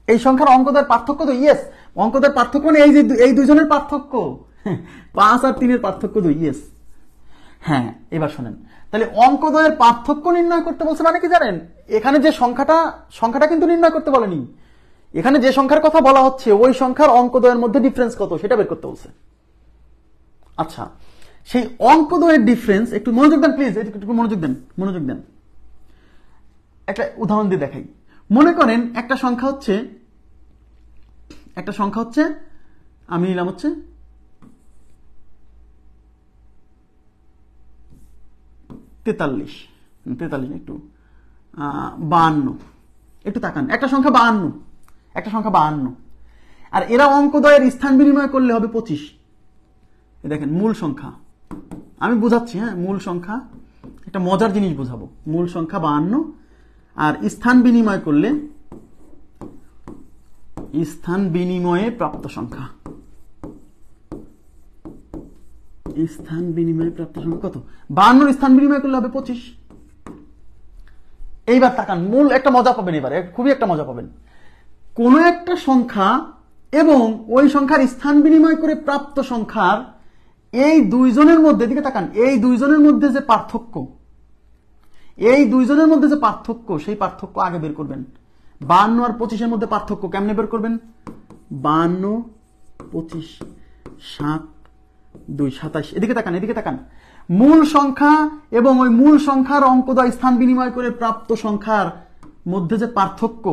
এই সংখ্যার অঙ্কদের পার্থক্য তো ইয়েস, অঙ্কদের পার্থক্য মানে এই দুজনের পার্থক্য, 5 আর 3 এর পার্থক্য তো ইয়েস। হ্যাঁ, এবার শোনেন, তাহলে অঙ্কদ্বয়ের পার্থক্য নির্ণয় করতে বলছে মানে কি জানেন, এখানে যে সংখ্যাটা কিন্তু নির্ণয় করতে বলেনি, এখানে যে সংখ্যার কথা বলা হচ্ছে ওই সংখ্যার অঙ্কদ্বয়ের মধ্যে ডিফারেন্স কত সেটা বের করতে বলছে। আচ্ছা, সেই অঙ্কদ্বয়ের ডিফারেন্স, একটু মনোযোগ দেন প্লিজ, একটু মনোযোগ দেন। একটা উদাহরণ দিয়ে দেখাই। মনে করেন একটা সংখ্যা হচ্ছে আমি নিলাম হচ্ছে 43 একটু 52, একটু তাকান, একটা সংখ্যা 52, আর এরা অঙ্কদ্বয়ের স্থান বিনিময় করলে হবে 25। দেখেন মূল সংখ্যা, আমি বুঝাচ্ছি, হ্যাঁ, মূল সংখ্যা একটা মজার জিনিস বুঝাবো। মূল সংখ্যা 52 আর স্থান বিনিময় করলে স্থান বিনিময়ে প্রাপ্ত সংখ্যা, স্থান বিনিময়ে প্রাপ্ত সংখ্যা কত? 52 স্থান বিনিময় করলে হবে 25। এইবার তাকান, মূল একটা মজা পাবেন, এবারে খুবই একটা মজা পাবেন। কোন একটা সংখ্যা এবং ওই সংখ্যার স্থান বিনিময় করে প্রাপ্ত সংখ্যার এই দুইজনের মধ্যে, দিকে তাকান, এই দুইজনের মধ্যে যে পার্থক্য, সেই পার্থক্য আগে বের করবেন। 52 আর 25 মধ্যে পার্থক্য কেমনে বের করবেন? 52, 25, 7, 2, 27। এদিকে তাকান, মূল সংখ্যা এবং ওই মূল সংখ্যার অঙ্কদ্বয় স্থান বিনিময় করে প্রাপ্ত সংখ্যার মধ্যে যে পার্থক্য,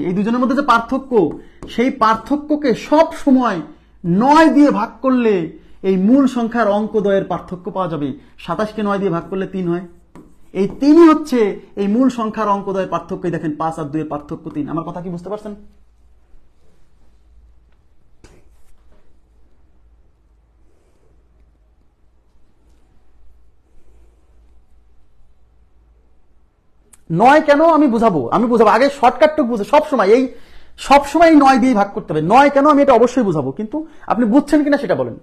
এই দুজনের মধ্যে যে পার্থক্য, সেই পার্থক্যকে সব সময় 9 দিয়ে ভাগ করলে এই মূল সংখ্যার অঙ্কদ্বয়ের পার্থক্য পাওয়া যাবে। 27কে 9 দিয়ে ভাগ করলে 3 হয়। এই 3ই হচ্ছে এই মূল সংখ্যার অঙ্কদ্বয়ের পার্থক্য। দেখেন 5 আর 2 এর পার্থক্য 3। আমার কথা কি বুঝতে পারছেন? নয় কেন আমি বুঝাবো আগে শর্টকাটটুকু বুঝে সবসময় 9 দিয়ে ভাগ করতে হবে। 9 কেন আমি এটা অবশ্যই বুঝাবো, কিন্তু আপনি বুঝছেন কিনা সেটা বলেন।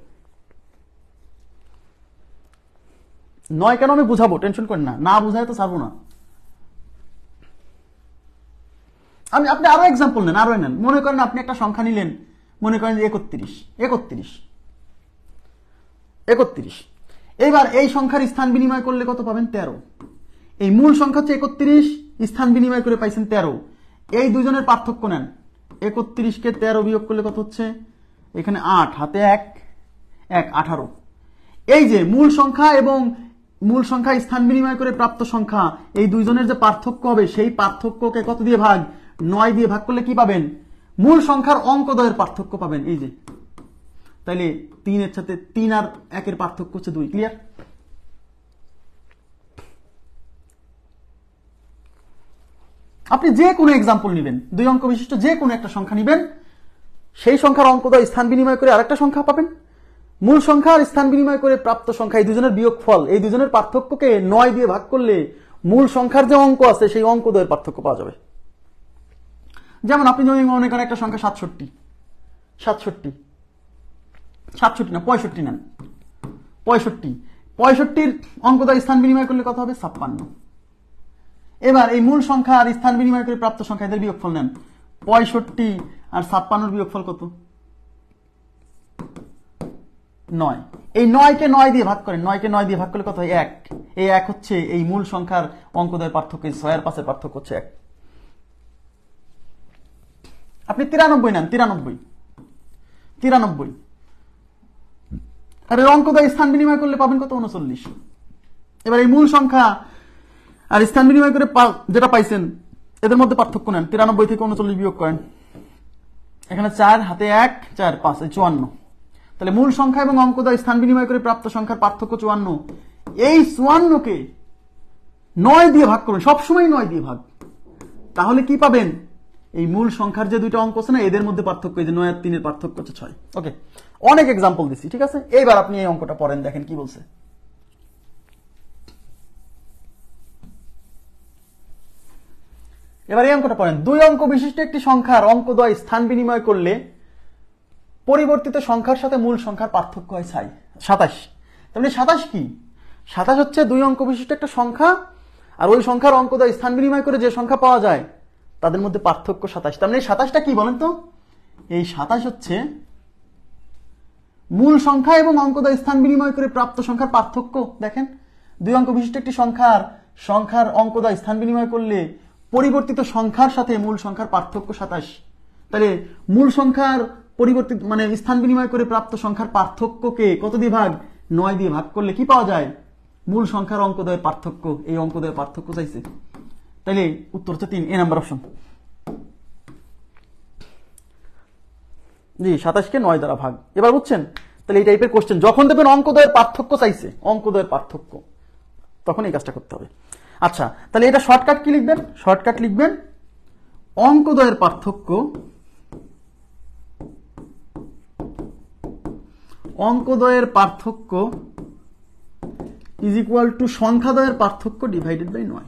9 কেন আমি বুঝাবো, টেনশন করেন না বুঝায় তো ছাড়বো না। আপনি আরো এক্সাম্পল নেন, মনে করেন আপনি একটা সংখ্যা নিলেন, মনে করেন 31। এবার এই সংখ্যার স্থান বিনিময় করলে কত পাবেন? 13। এই মূল সংখ্যা হচ্ছে 31, স্থান বিনিময় করে পাইছেন 13। এই দুজনের পার্থক্য নেন। 31কে 13 বিয়োগ করলে কত হচ্ছে? এখানে 8, হাতে 1, 18। এই যে মূল সংখ্যা এবং মূল সংখ্যা স্থান বিনিময় করে প্রাপ্ত সংখ্যা, এই দুইজনের যে পার্থক্য হবে, সেই পার্থক্যকে কত দিয়ে ভাগ? 9 দিয়ে ভাগ করলে কি পাবেন? মূল সংখ্যার অঙ্কদ্বয়ের পার্থক্য পাবেন। এই যে, তাইলে 3 এর সাথে 3 আর 1 এর পার্থক্য হচ্ছে 2। ক্লিয়ার? আপনি যে কোনো এক্সাম্পল নেবেন, 2 অঙ্ক বিশিষ্ট যে কোনো একটা সংখ্যা নেবেন, সেই সংখ্যার অঙ্কদ্বয় স্থান বিনিময় করে আরেকটা সংখ্যা পাবেন। মূল সংখ্যা আর স্থান বিনিময় করে প্রাপ্ত সংখ্যা, এই দুজনের বিয়োগফল, এই দুজনের পার্থক্যকে 9 দিয়ে ভাগ করলে মূল সংখ্যার যে অঙ্ক আছে সেই অঙ্কদ্বয়ের পার্থক্য পাওয়া যাবে। যেমন আপনি যদি মনে করেন একটা সংখ্যা 65 না 65 নেন, 65 অঙ্কদ্বয় স্থান বিনিময় করলে কত হবে? 56। এবার এই মূল সংখ্যা আর স্থান বিনিময় করে প্রাপ্ত সংখ্যা, এদের বিয়োগফল নেন। 65 আর 56 বিয়োগফল কত? 9। এই 9কে 9 দিয়ে ভাগ করেন, 9কে 9 দিয়ে ভাগ করলে কত হয়? 1। এই 1 হচ্ছে এই মূল সংখ্যার অঙ্কদ্বয়ের পার্থক্য, 6 আর 5 এর পার্থক্য হচ্ছে 1। আপনি 93 নেন, 93 আর এর অঙ্কদ্বয় স্থান বিনিময় করলে পাবেন কত? 39। এবার এই মূল সংখ্যা আর স্থান বিনিময় করে যেটা পাইছেন এদের মধ্যে পার্থক্য নেন। 93 থেকে 39 বিয়োগ করেন, এখানে 4, হাতে 1, 4, 5, 54। তাহলে মূল সংখ্যা এবং অঙ্কদ্বয় স্থান বিনিময় করে প্রাপ্ত সংখ্যার পার্থক্য 54। এই 54কে 9 দিয়ে ভাগ করবেন, সবসময় 9 দিয়ে ভাগ, তাহলে কি পাবেন? এই মূল সংখ্যার যে দুইটা অঙ্ক আছে না, এদের মধ্যে পার্থক্য, এই যে 9 আর 3 এর পার্থক্য হচ্ছে 6। ওকে, অনেক এক্সাম্পল দিচ্ছি, ঠিক আছে? এইবার আপনি এই অঙ্কটা পড়েন, দেখেন কি বলছে। এবার এই অঙ্কটা পড়েন। 2 অঙ্ক বিশিষ্ট একটি সংখ্যার অঙ্কদ্বয় স্থান বিনিময় করলে পরিবর্তিত সংখ্যার সাথে মূল সংখ্যার পার্থক্য হয় 27। তাহলে 27 কি? 27 হচ্ছে 2 অঙ্ক বিশিষ্ট একটা সংখ্যা, আর ওই সংখ্যার অঙ্কদ্বয় স্থান বিনিময় করে যে সংখ্যা পাওয়া যায় তাদের মধ্যে পার্থক্য 27। তার মানে এই 27টা কি বলেন তো? এই 27 হচ্ছে মূল সংখ্যা এবং অঙ্কদ্বয় স্থান বিনিময় করে প্রাপ্ত সংখ্যার পার্থক্য। দেখেন, 2 অঙ্ক বিশিষ্ট একটি সংখ্যার অঙ্কদ্বয় স্থান বিনিময় করলে পরিবর্তিত সংখ্যার সাথে মূল সংখ্যার পার্থক্য 27। তাহলে মূল সংখ্যার পরিবর্তিত মানে স্থান বিনিময় করে প্রাপ্ত সংখ্যার পার্থক্যকে কত দিয়ে ভাগ? 9 দিয়ে ভাগ করলে কি পাওয়া যায়? মূল সংখ্যার অঙ্কদ্বয়ের পার্থক্য। এই অঙ্কদ্বয়ের পার্থক্য চাইছে, তাহলে উত্তর হচ্ছে 3, এ নাম্বার অপশন। জি, 27কে 9 দ্বারা ভাগ। এবার বুঝছেন? তাহলে এই টাইপের কোশ্চেন যখন দেখবেন অঙ্কদ্বয়ের পার্থক্য চাইছে, অঙ্কদ্বয়ের পার্থক্য, তখন এই কাজটা করতে হবে। আচ্ছা, তাহলে এটা শর্টকাট কি লিখবেন? শর্টকাট লিখবেন অঙ্কদ্বয়ের পার্থক্য, অঙ্কদ্বয়ের পার্থক্য ইজ ইকুয়াল টু সংখ্যাদ্বয়ের পার্থক্য ডিভাইডেড বাই 9।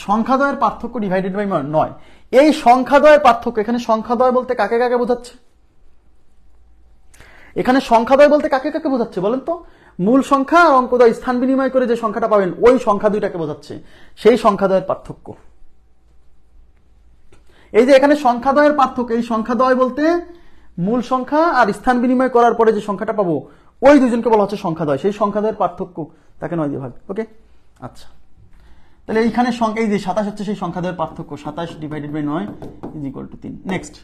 সংখ্যাদ্বয়ের পার্থক্য ডিভাইডেড বাই 9। এই সংখ্যাদ্বয়ের পার্থক্য, এখানে সংখ্যাদ্বয় বলতে কাকে কাকে বোঝাচ্ছে? এখানে সংখ্যাদ্বয় বলতে কাকে কাকে বোঝাচ্ছে বলেন তো? মূল সংখ্যা আর অঙ্কদ্বয় স্থান বিনিময় করে যে সংখ্যাটা পাবেন ওই সংখ্যা দুইটাকে বোঝাচ্ছে, সেই সংখ্যাদ্বয়ের পার্থক্য। এই যে এখানে সংখ্যাদ্বয়ের পার্থক্য, এই সংখ্যাদ্বয় বলতে মূল সংখ্যা আর স্থান বিনিময় করার পরে যে সংখ্যাটা পাবো ওই দুজনকে বলা হচ্ছে সংখ্যাদ্বয়, সেই সংখ্যাদ্বয়ের পার্থক্য, তাকে 9 দিয়ে ভাগ। ওকে, আচ্ছা, তাহলে এইখানে এই যে 27 হচ্ছে সেই সংখ্যাদ্বয়ের পার্থক্য, 27 divided by 9 is equal to 3। Next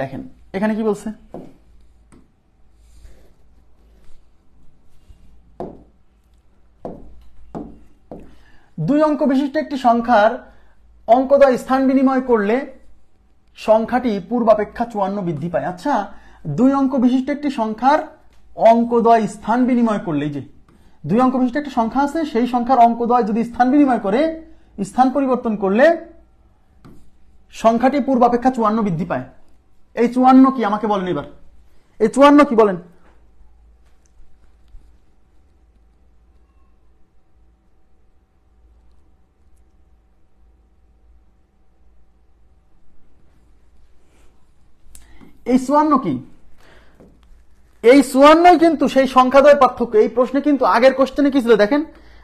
দেখেন এখানে কি বলছে? দুই অঙ্ক বিশিষ্ট একটি সংখ্যার অঙ্কদ্বয় স্থান বিনিময় করলে সংখ্যাটি পূর্বাপেক্ষা 54 বৃদ্ধি পায়। আচ্ছা, 2 অঙ্ক বিশিষ্ট একটি সংখ্যার অঙ্কদ্বয় স্থান বিনিময় করলে, যে 2 অঙ্ক বিশিষ্ট একটা সংখ্যা আছে, সেই সংখ্যার অঙ্কদ্বয় যদি স্থান বিনিময় করে, স্থান পরিবর্তন করলে সংখ্যাটি পূর্বাপেক্ষা 54 বৃদ্ধি পায়। এই 54 কি আমাকে বলেন এবার? এই 54 কি বলেন? এই 54 কি? এই 54 কিন্তু সেই সংখ্যাদ্বয় পার্থক্য। এই প্রশ্নে কিন্তু আগের কোশ্চেনে কি ছিল দেখেন,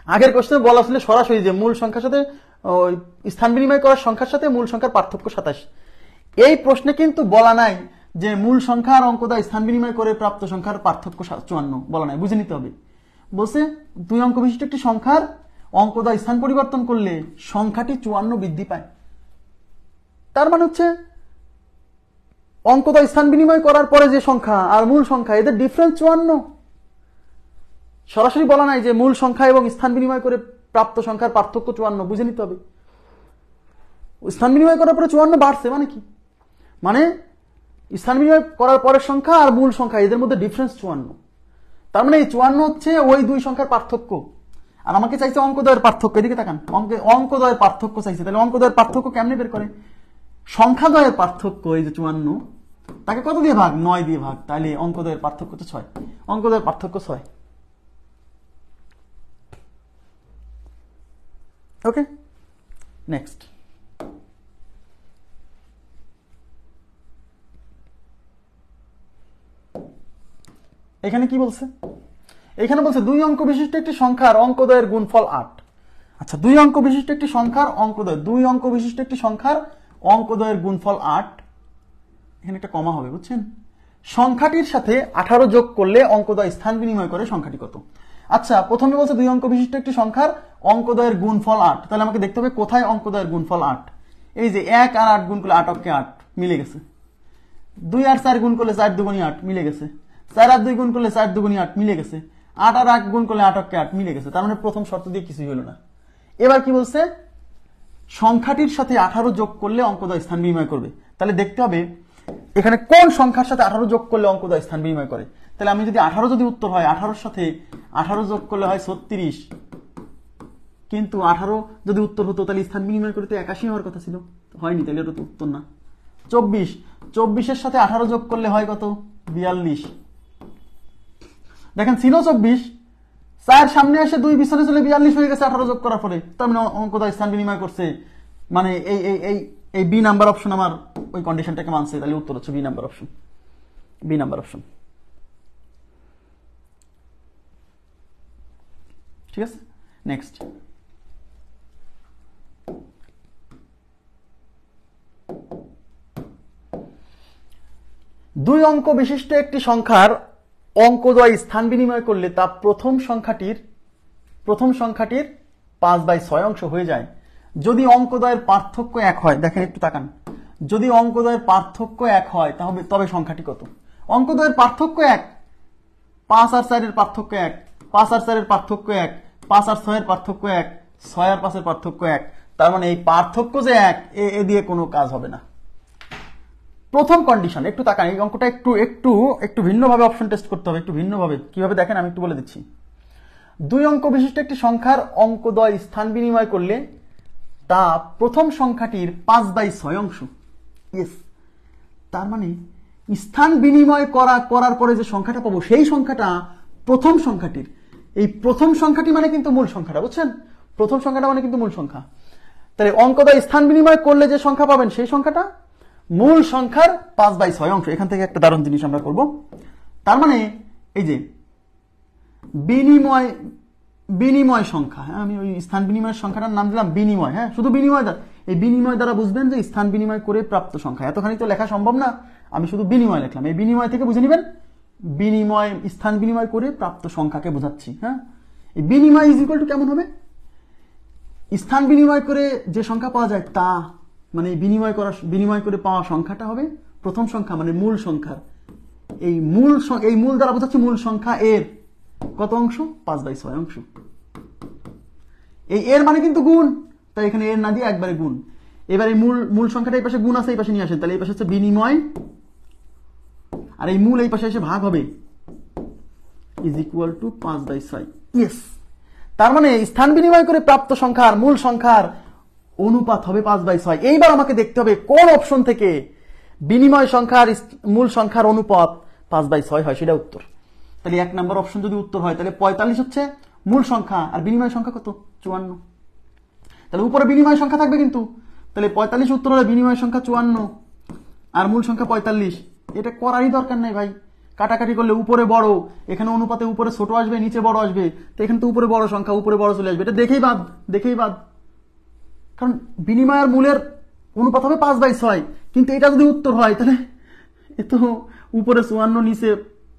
আগের কোশ্চেনে বলা ছিল সরাসরি যে মূল সংখ্যার সাথে স্থান বিনিময় করার সংখ্যার সাথে মূল সংখ্যার পার্থক্য 27। এই প্রশ্নে কিন্তু বলা নাই যে মূল সংখ্যা আর অঙ্কদ্বয় স্থান বিনিময় করে প্রাপ্ত সংখ্যার পার্থক্য 54, বলা নাই, বুঝে নিতে হবে। বলছে 2 অঙ্ক বিশিষ্ট একটি সংখ্যার অঙ্কদ্বয় স্থান পরিবর্তন করলে সংখ্যাটি 54 বৃদ্ধি পায়। তার মানে হচ্ছে অঙ্কদ্বয় স্থান বিনিময় করার পরে যে সংখ্যা আর মূল সংখ্যা এদের ডিফারেন্স 54। সরাসরি বলা নাই যে মূল সংখ্যা এবং স্থান বিনিময় করে প্রাপ্ত সংখ্যার পার্থক্য 54, বুঝে নিতে হবে। স্থান বিনিময় করার পরে 54 বাড়ছে মানে কি? মানে স্থান বিনিময় করার পরের সংখ্যা আর মূল সংখ্যা এদের মধ্যে ডিফারেন্স 54। তার মানে এই 54 হচ্ছে ওই দুই সংখ্যার পার্থক্য। আর আমাকে চাইছে অঙ্কদ্বয়ের পার্থক্য। এদিকে তাকান, অঙ্কদ্বয়ের পার্থক্য চাইছে। তাহলে অঙ্কদ্বয়ের পার্থক্য কেমনে বের করে? সংখ্যাদ্বয়ের পার্থক্য, এই যে 54, তাকে কত দিয়ে ভাগ? 9 দিয়ে ভাগ। তাহলে অঙ্কদ্বয়ের পার্থক্য তো 6। অঙ্কদ্বয়ের পার্থক্য 6। ওকে, নেক্সট। এখানে কি বলছে? এখানে বলছে 2 অঙ্ক বিশিষ্ট একটি সংখ্যার অঙ্কদ্বয়ের গুণফল 8। আচ্ছা, 2 অঙ্ক বিশিষ্ট একটি সংখ্যার অঙ্কদ্বয়, 2 অঙ্ক বিশিষ্ট একটি সংখ্যার অঙ্কদ্বয়ের গুণফল 8। এখানে একটা কমা হবে, বুঝছেন? সংখ্যাটির সাথে 18 যোগ করলে অঙ্কদ্বয় স্থান বিনিময় করে সংখ্যাটি কত? আচ্ছা, প্রথমে বলছে 2 অঙ্ক বিশিষ্ট একটি সংখ্যার অঙ্কদ্বয়ের গুণফল 8। তাহলে আমাকে দেখতে হবে কোথায় অঙ্কদ্বয়ের গুণফল 8। এই যে 1 আর 8 গুণ করলে 8 অক্ষে 8 মিলে গেছে। 2 আর 4 গুণ করলে 4 দুগুণী 8 মিলে গেছে। 4 আর 2 গুণ করলে 4 দুগুণী 8 মিলে গেছে। 8 আর 8 গুণ করলে 8 অক্ষে 8 মিলে গেছে। তার মানে প্রথম শর্ত দিয়ে কিছুই হলো না। এবার কি বলছে? সংখ্যাটির সাথে 18 যোগ করলে অঙ্কদ্বয় স্থান বিনিময় করবে। তাহলে দেখতে হবে এখানে কোন সংখ্যার সাথে 18 যোগ করলে অঙ্কদ্বয় স্থান বিনিময় করে। তাহলে আমি যদি 18 যদি উত্তর হয়, 18 সাথে 18 যোগ করলে হয় 36, কিন্তু 18 যদি উত্তর হতো তাহলে স্থান বিনিময় করতে 81 হওয়ার কথা ছিল, হয়নি, তাহলে এটা তো উত্তর না। 24, 24-এর সাথে 18 যোগ করলে হয় কত? 42। দেখেন ছিল 24, 4 সামনে আসে 2 পিছনে চলে 42 হয়ে গেছে 18 যোগ করার পরে। তার মানে অঙ্কদ্বয় স্থান বিনিময় করছে, মানে এই বি নাম্বার অপশন আমার ওই কন্ডিশনটাকে মানছে। তাহলে উত্তর হচ্ছে B number option, B number option. ঠিক আছে, নেক্সট। দুই অঙ্ক বিশিষ্ট একটি সংখ্যার অঙ্কদ্বয় স্থান বিনিময় করলে তা প্রথম সংখ্যাটির 5/6 অংশ হয়ে যায় যদি অঙ্কদ্বয়ের পার্থক্য 1 হয়। দেখেন একটু তাকান, যদি অঙ্কদ্বয়ের পার্থক্য 1 হয় তাহলে তবে সংখ্যাটি কত? অঙ্কদ্বয়ের পার্থক্য 1, 5 আর 4 এর পার্থক্য 1, 5 আর 4 এর পার্থক্য 1, 5 আর 6 এর পার্থক্য 1, 6 আর 5 এর পার্থক্য 1। তার মানে এই পার্থক্য যে 1, এ দিয়ে কোনো কাজ হবে না। প্রথম কন্ডিশন একটু তাকান, এই অঙ্কটা একটু ভিন্নভাবে অপশন টেস্ট করতে হবে, একটু ভিন্নভাবে। কিভাবে দেখেন আমি একটু বলে দিচ্ছি। দুই অঙ্ক বিশিষ্ট একটি সংখ্যার অঙ্কদ্বয় স্থান বিনিময় করলে তা প্রথম সংখ্যাটির 5/6 অংশ। ইয়েস, তার মানে স্থান বিনিময় করার পরে যে সংখ্যাটা পাবো সেই সংখ্যাটা প্রথম সংখ্যাটির, এই প্রথম সংখ্যাটি মানে কিন্তু মূল সংখ্যাটা, বুঝছেন? প্রথম সংখ্যাটা মানে কিন্তু মূল সংখ্যা। তাহলে অঙ্কদ্বয় স্থান বিনিময় করলে যে সংখ্যা পাবেন সেই সংখ্যাটা মূল সংখ্যার 5/6 অংশ। এখান থেকে একটা দারুণ জিনিস আমরা করব। তার মানে এই যে বিনিময় সংখ্যা, হ্যাঁ, আমি ওই স্থান বিনিময়ের সংখ্যাটার নাম দিলাম বিনিময়। হ্যাঁ, শুধু বিনিময় দ্বারা, এই বিনিময় দ্বারা বুঝবেন যে স্থান বিনিময় করে প্রাপ্ত সংখ্যা। এতখানি তো লেখা সম্ভব না, আমি শুধু বিনিময় লিখলাম। এই বিনিময় থেকে বুঝে নেবেন বিনিময়, স্থান বিনিময় করে প্রাপ্ত সংখ্যাকে বোঝাচ্ছি। হ্যাঁ, এই বিনিময় ইজ ইকুয়াল টু কেমন হবে? স্থান বিনিময় করে যে সংখ্যা পাওয়া যায় তা মানে বিনিময় করে পাওয়া সংখ্যাটা হবে প্রথম সংখ্যা, মানে মূল সংখ্যার এই মূল দ্বারা বোঝাচ্ছি মূল সংখ্যা এর কত অংশ? 5/6 অংশ। এই এর মানে কিন্তু গুণ, তাই এখানে এর না দিয়ে একবারে গুণ। এবার এই মূল সংখ্যাটা এই পাশে গুণ আছে, এই পাশে নিয়ে আসেন, তাহলে এই পাশে হচ্ছে বিনিময়, আর এই মূল এই পাশে এসে ভাগ হবে, ইজ ইকুয়াল টু 5/6। ইয়েস, তার মানে স্থান বিনিময় করে প্রাপ্ত সংখ্যার মূল সংখ্যার অনুপাত হবে 5/6। এইবার আমাকে দেখতে হবে কোন অপশন থেকে বিনিময় সংখ্যার মূল সংখ্যার অনুপাত 5/6 হয়, সেটা উত্তর। তাহলে 1 নম্বর অপশন যদি উত্তর হয়, তাহলে 45 হচ্ছে মূল সংখ্যা আর বিনিময় সংখ্যা কত? 54। তাহলে উপরে বিনিময় সংখ্যা থাকবে কিন্তু, তাহলে 45 উত্তর হলে বিনিময় সংখ্যা 54 আর মূল সংখ্যা 45। এটা করারই দরকার নাই ভাই, কাটাকাটি করলে উপরে বড়, এখানে অনুপাতে উপরে ছোট আসবে নিচে বড় আসবে, তো এখানে তো উপরে বড় সংখ্যা উপরে বড় চলে আসবে, এটা দেখেই বাদ। কারণ বিনিময় আর মূলের অনুপাত হবে 5/6, কিন্তু এটা যদি উত্তর হয় তাহলে এ তো উপরে 54 নিচে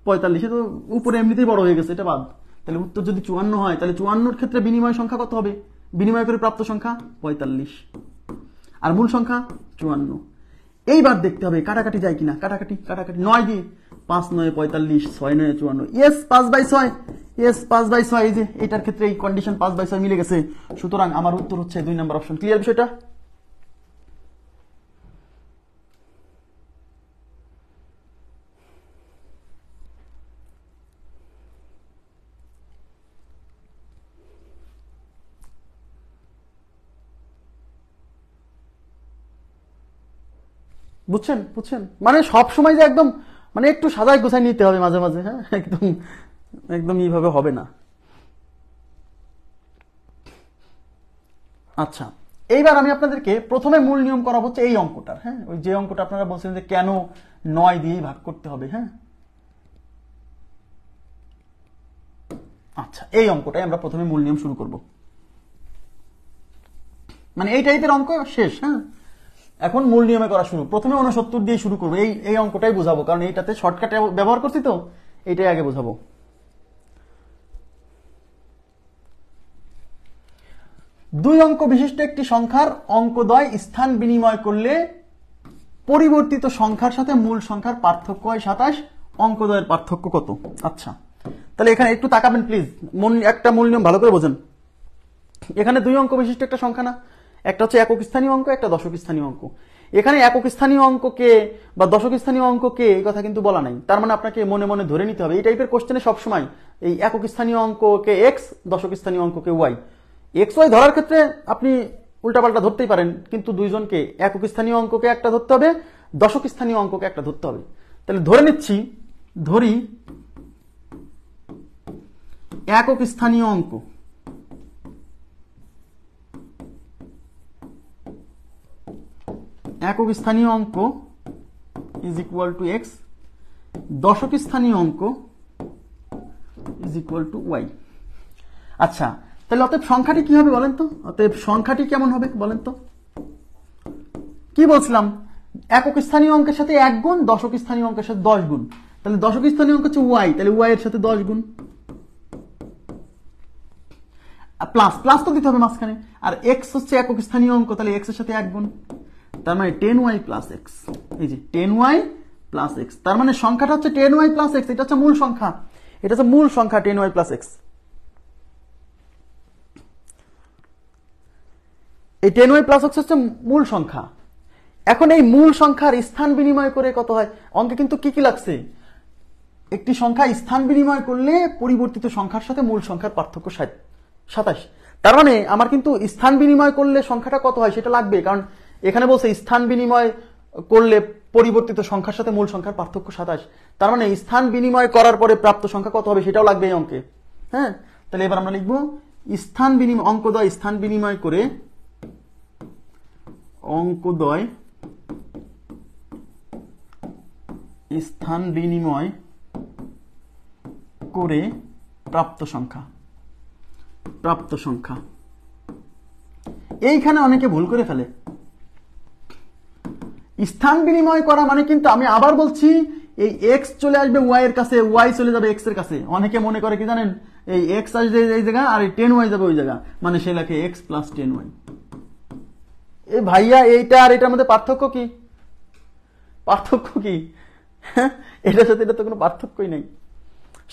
45, তো উপরে এমনিতেই বড় হয়ে গেছে, এটা বাদ। তাহলে উত্তর যদি 54 হয়, তাহলে 54 ক্ষেত্রে বিনিময় সংখ্যা কত হবে? বিনিময় করে প্রাপ্ত সংখ্যা 45 আর মূল সংখ্যা 54। এইবার দেখতে হবে কাটাকাটি যায় কিনা। কাটাকাটি 9 দিয়ে 5 9 45, 6 9 54। ইয়েস, 5/6। ইয়েস, 5/6। এই যে এটার ক্ষেত্রে এই কন্ডিশন 5/6 মিলে গেছে, সুতরাং আমার উত্তর হচ্ছে 2 নম্বর অপশন। ক্লিয়ার বিষয়টা? বুঝছেন? মানে সব সময় যে একদম মানে একটু সাজায় গোছায় নিতে হবে মাঝে মাঝে। হ্যাঁ, একদম এইভাবে হবে না। আচ্ছা, এইবার আমি আপনাদেরকে প্রথমে মূল নিয়ম করা হচ্ছে এই অঙ্কটার। হ্যাঁ, ওই যে অঙ্কটা আপনারা বলছেন যে কেন 9 দিয়ে ভাগ করতে হবে। হ্যাঁ, আচ্ছা, এই অঙ্কটাই আমরা প্রথমে মূল নিয়ম শুরু করব। মানে এই টাইপের অঙ্ক শেষ। হ্যাঁ, এখন মূল নিয়মে করা শুরু। প্রথমে 69 দিয়ে শুরু করবো, এই অঙ্কটাই বোঝাবো, কারণ এইটাতে শর্টকাট ব্যবহার করছি, তো এইটাই আগে বোঝাবো। দুই অঙ্ক বিশিষ্ট একটি সংখ্যার অঙ্কদ্বয় স্থান বিনিময় করলে পরিবর্তিত সংখ্যার সাথে মূল সংখ্যার পার্থক্য হয় 27। অঙ্কদ্বয়ের পার্থক্য কত? আচ্ছা, তাহলে এখানে একটু তাকাবেন প্লিজ, একটা মূল নিয়ম ভালো করে বোঝেন। এখানে দুই অঙ্ক বিশিষ্ট একটা সংখ্যা না, একটা হচ্ছে একক স্থানীয় অঙ্ক, একটা দশক স্থানীয় অঙ্ক। এখানে একক স্থানীয় অঙ্ককে বা দশক স্থানীয় অঙ্ককে এই কথা কিন্তু বলা নাই, তার মানে আপনাকে মনে মনে ধরে নিতে হবে। এই টাইপের কোশ্চেনে সবসময় এই একক স্থানীয় অঙ্ককে এক্স, দশক স্থানীয় অঙ্ককে ওয়াই। এক্স ওয়াই ধরার ক্ষেত্রে আপনি উল্টাপাল্টা ধরতেই পারেন, কিন্তু দুইজনকে একক স্থানীয় অঙ্ককে একটা ধরতে হবে, দশক স্থানীয় অঙ্ককে একটা ধরতে হবে। তাহলে ধরে নিচ্ছি, ধরি একক স্থানীয় অঙ্ক ইজ ইকুয়াল টু এক্স, দশক স্থানীয় অঙ্ক ইজ ইকুয়াল টু ওয়াই। আচ্ছা, তাহলে অতএব সংখ্যাটি কি হবে বলেন তো? অতএব সংখ্যাটি কেমন হবে বলেন তো? কি বলছিলাম, একক স্থানীয় অঙ্কের সাথে 1 গুণ, দশক স্থানীয় অঙ্কের সাথে 10 গুণ। তাহলে দশক স্থানীয় অঙ্ক হচ্ছে ওয়াই, তাহলে ওয়াই এর সাথে 10 গুণ, প্লাস প্লাস তো দিতে হবে মাঝখানে। আর এক্স হচ্ছে একক স্থানীয় অঙ্ক, তাহলে এক্স এর সাথে 1 গুণ, তার মানে 10y প্লাস এক্স। এই যে 10y প্লাস এক্স, তার মানে সংখ্যাটা হচ্ছে 10y প্লাস এক্স। এটা হচ্ছে মূল সংখ্যা, এটা হচ্ছে মূল সংখ্যা 10y প্লাস এক্স। এই 10y প্লাস এক্স হচ্ছে মূল সংখ্যা। এখন এই মূল সংখ্যার স্থান বিনিময় করে কত হয়? অঙ্কে কিন্তু কি কি লাগছে? একটি সংখ্যা স্থান বিনিময় করলে পরিবর্তিত সংখ্যার সাথে মূল সংখ্যার পার্থক্য 27। তার মানে আমার কিন্তু স্থান বিনিময় করলে সংখ্যাটা কত হয় সেটা লাগবে, কারণ এখানে বলছে স্থান বিনিময় করলে পরিবর্তিত সংখ্যার সাথে মূল সংখ্যার পার্থক্য 27। তার মানে স্থান বিনিময় করার পরে প্রাপ্ত সংখ্যা কত হবে সেটাও লাগবে এই অঙ্কে। হ্যাঁ, তাহলে এবার আমরা লিখবো স্থান বিনিময়, অঙ্কদ্বয় স্থান বিনিময় করে, অঙ্কদ্বয় স্থান বিনিময় করে প্রাপ্ত সংখ্যা। প্রাপ্ত সংখ্যা এইখানে অনেকে ভুল করে ফেলে। স্থান বিনিময় করা মানে কিন্তু আমি আবার বলছি, এই এক্স চলে আসবে ওয়াই এর কাছে, ওয়াই চলে যাবে এক্স এর কাছে। অনেকে মনে করে কি জানেন, এই এক্স আসবে এই জায়গা আর এই 10y যাবে ওই জায়গা, মানে সে লেখে এক্স প্লাস 10y। এই ভাইয়া এইটা আর এটার মধ্যে পার্থক্য কি? পার্থক্য কি? এটার সাথে এটা তো কোনো পার্থক্যই নেই।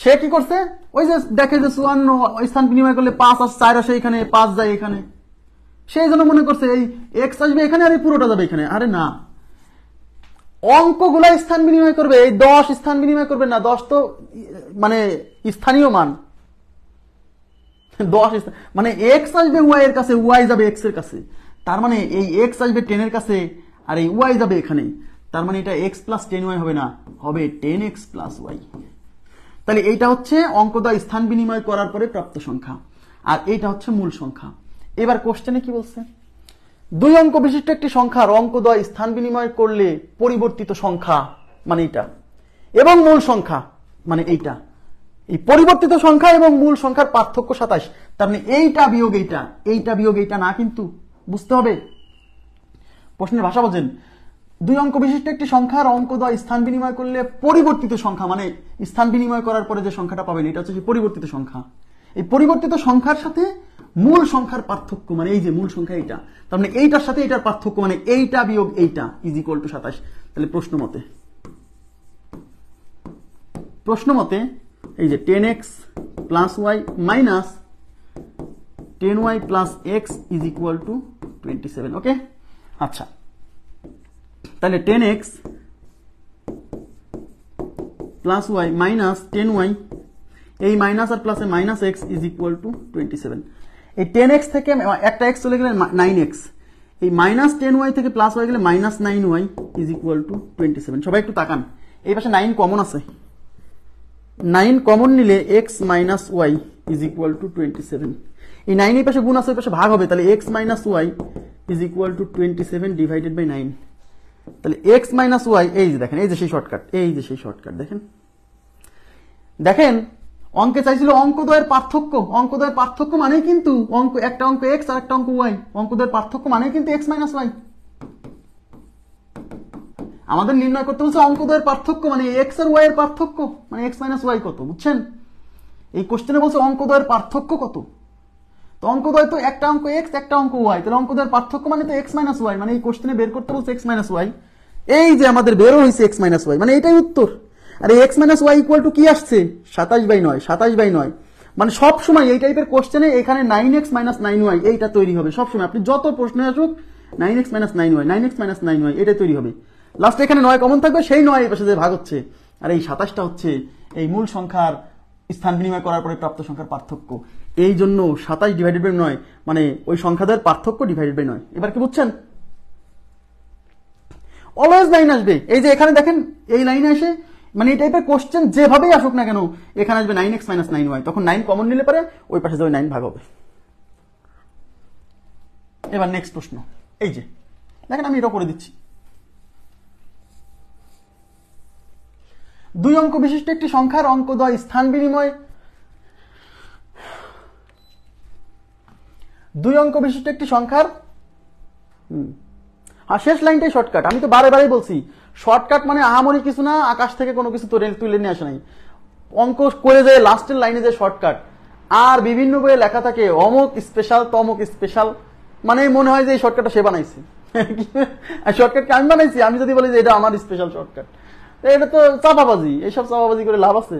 সে কি করছে, ওই যে দেখে যে 54 স্থান বিনিময় করলে 5 আর 4 আসে এখানে, 5 যায় এখানে, সেই জন্য মনে করছে এই এক্স আসবে এখানে আর এই পুরোটা যাবে এখানে। আরে না, অঙ্কগুলা স্থান বিনিময় করবে, এই 10 স্থান বিনিময় করবে না। 10 তো মানে স্থানীয় মান, 10 মানে এক্স আসবে ওয়াই এর কাছে, ওয়াই যাবে এক্স এর কাছে। তার মানে এই এক্স আসবে 10 এর কাছে আর এই ওয়াই যাবে এখানে। তার মানে এটা এক্স প্লাস 10y হবে না, হবে 10x প্লাস ওয়াই। তাহলে এইটা হচ্ছে অঙ্কদ্বয় স্থান বিনিময় করার পরে প্রাপ্ত সংখ্যা, আর এইটা হচ্ছে মূল সংখ্যা। এবার কোশ্চেনে কি বলছে, 2 অঙ্ক বিশিষ্ট একটি সংখ্যার অঙ্কদ্বয় স্থান বিনিময় করলে পরিবর্তিত সংখ্যা মানে এইটা, এবং মূল সংখ্যা মানে এইটা। এই পরিবর্তিত সংখ্যা এবং মূল সংখ্যার পার্থক্য 27। তার মানে এইটা বিয়োগ এইটা, এইটা বিয়োগ এইটা না, কিন্তু বুঝতে হবে প্রশ্নের ভাষা বোঝেন। 2 অঙ্ক বিশিষ্ট একটি সংখ্যার অঙ্কদ্বয় স্থান বিনিময় করলে পরিবর্তিত সংখ্যা মানে স্থান বিনিময় করার পরে যে সংখ্যাটা পাবেন এটা হচ্ছে পরিবর্তিত সংখ্যা। এই পরিবর্তিত সংখ্যার সাথে মূল সংখ্যার পার্থক্য মানে এই যে মূল সংখ্যা এইটা, তার মানে এইটার সাথে এটার পার্থক্য মানে এইটা বিয়োগ এইটা ইজ ইকুয়াল টু 27। তাহলে প্রশ্ন মতে এই যে 10x plus Y minus 10y plus X is equal to 27। Okay, আচ্ছা তাহলে 10x plus Y minus 10y, এই মাইনাস আর প্লাসে minus x is equal to 27। এই 10x থেকে একটা এক্স চলে গেলে 9x, এই মাইনাস 10y থেকে প্লাস হয়ে গেলে minus 9y is equal to 27। সবাই একটু তাকান, এই পাশে 9 কমন আছে, 9 কমন নিলে x minus Y is equal to 27। এই 9 এই পাশে গুণ আছে, ওই পাশে ভাগ হবে, তাহলে x minus Y is equal to 27 divided by 9। তাহলে x মাইনাস ওয়াই, এই যে দেখেন, এই যে সেই শর্টকাট, এই যে সেই শর্টকাট দেখেন। দেখেন অঙ্কে চাইছিল অঙ্কদ্বয়ের পার্থক্য, অঙ্কদ্বয়ের পার্থক্য মানে কিন্তু অঙ্ক, একটা অঙ্ক x আর একটা অঙ্ক y, অঙ্কদ্বয়ের পার্থক্য মানে কিন্তু x মাইনাস ওয়াই। আমাদের নির্ণয় করতে বলছে অঙ্কদ্বয়ের পার্থক্য মানে x আর y এর পার্থক্য মানে x মাইনাস ওয়াই কত, বুঝছেন? এই কোশ্চেনে বলছে অঙ্কদ্বয়ের পার্থক্য কত। তো অঙ্কদ্বয় তো একটা অঙ্ক x একটা অঙ্ক y, তাহলে অঙ্কদ্বয়ের পার্থক্য মানে তো x মাইনাস ওয়াই, মানে এই কোশ্চেনে বের করতে বলছে x মাইনাস ওয়াই। এই যে আমাদের বেরো হয়েছে x মাইনাস ওয়াই, মানে এটাই উত্তর। আর এই x minus Y equal to কি আসছে, 27/9, 27/9। মানে সব সময় এই টাইপের কোশ্চেনে এখানে 9x মাইনাস 9y এইটা তৈরি হবে সব সময়। আপনি যত প্রশ্নে আসুক 9x minus 9y, 9x minus 9y এটা তৈরি হবে। লাস্টে এখানে 9 কমন থাকবে, সেই 9 এই পাশে যে ভাগ হচ্ছে, আর এই 27টা হচ্ছে এই মূল সংখ্যার স্থান বিনিময় করার পরে প্রাপ্ত সংখ্যার পার্থক্য। এই জন্য 27 ডিভাইডেড বাই 9 মানে ওই সংখ্যাদের পার্থক্য ডিভাইডেড বাই 9। এবার কি বুঝছেন? অলওয়েজ 9 আসবে, এই যে এখানে দেখেন এই লাইনে আসে, মানে এই টাইপের কোশ্চেন যেভাবেই আসুক না কেন এখানে আসবে 9x মাইনাস 9y, তখন 9 কমন নিলে পরে ওই পাশে যাবে 9 ভাগ হবে। এবার নেক্সট প্রশ্ন, এই যে দেখেন আমি এটা করে দিচ্ছি। 2 অঙ্ক বিশিষ্ট একটি সংখ্যার অঙ্কদ্বয় স্থান বিনিময় 2 অঙ্ক বিশিষ্ট একটি সংখ্যার আর শেষ লাইনটাই শর্টকাট। আমি তো বারে বারেই বলছি শর্টকাট মানে আহামরি কিছু না, আকাশ থেকে কোনো কিছু তুলে নিয়ে আসে নাই। অঙ্ক করে যায় লাস্টের লাইনে যে শর্টকাট, আর বিভিন্ন বইয়ে লেখা থাকে অমুক স্পেশাল তমুক স্পেশাল, মানে মনে হয় যে এই শর্টকাটটা সে বানাইছে। শর্টকাটকে আমি বানাইছি, আমি যদি বলি যে এটা আমার স্পেশাল শর্টকাট, এটা তো চাপাবাজি। এইসব চাপাবাজি করে লাভ আছে?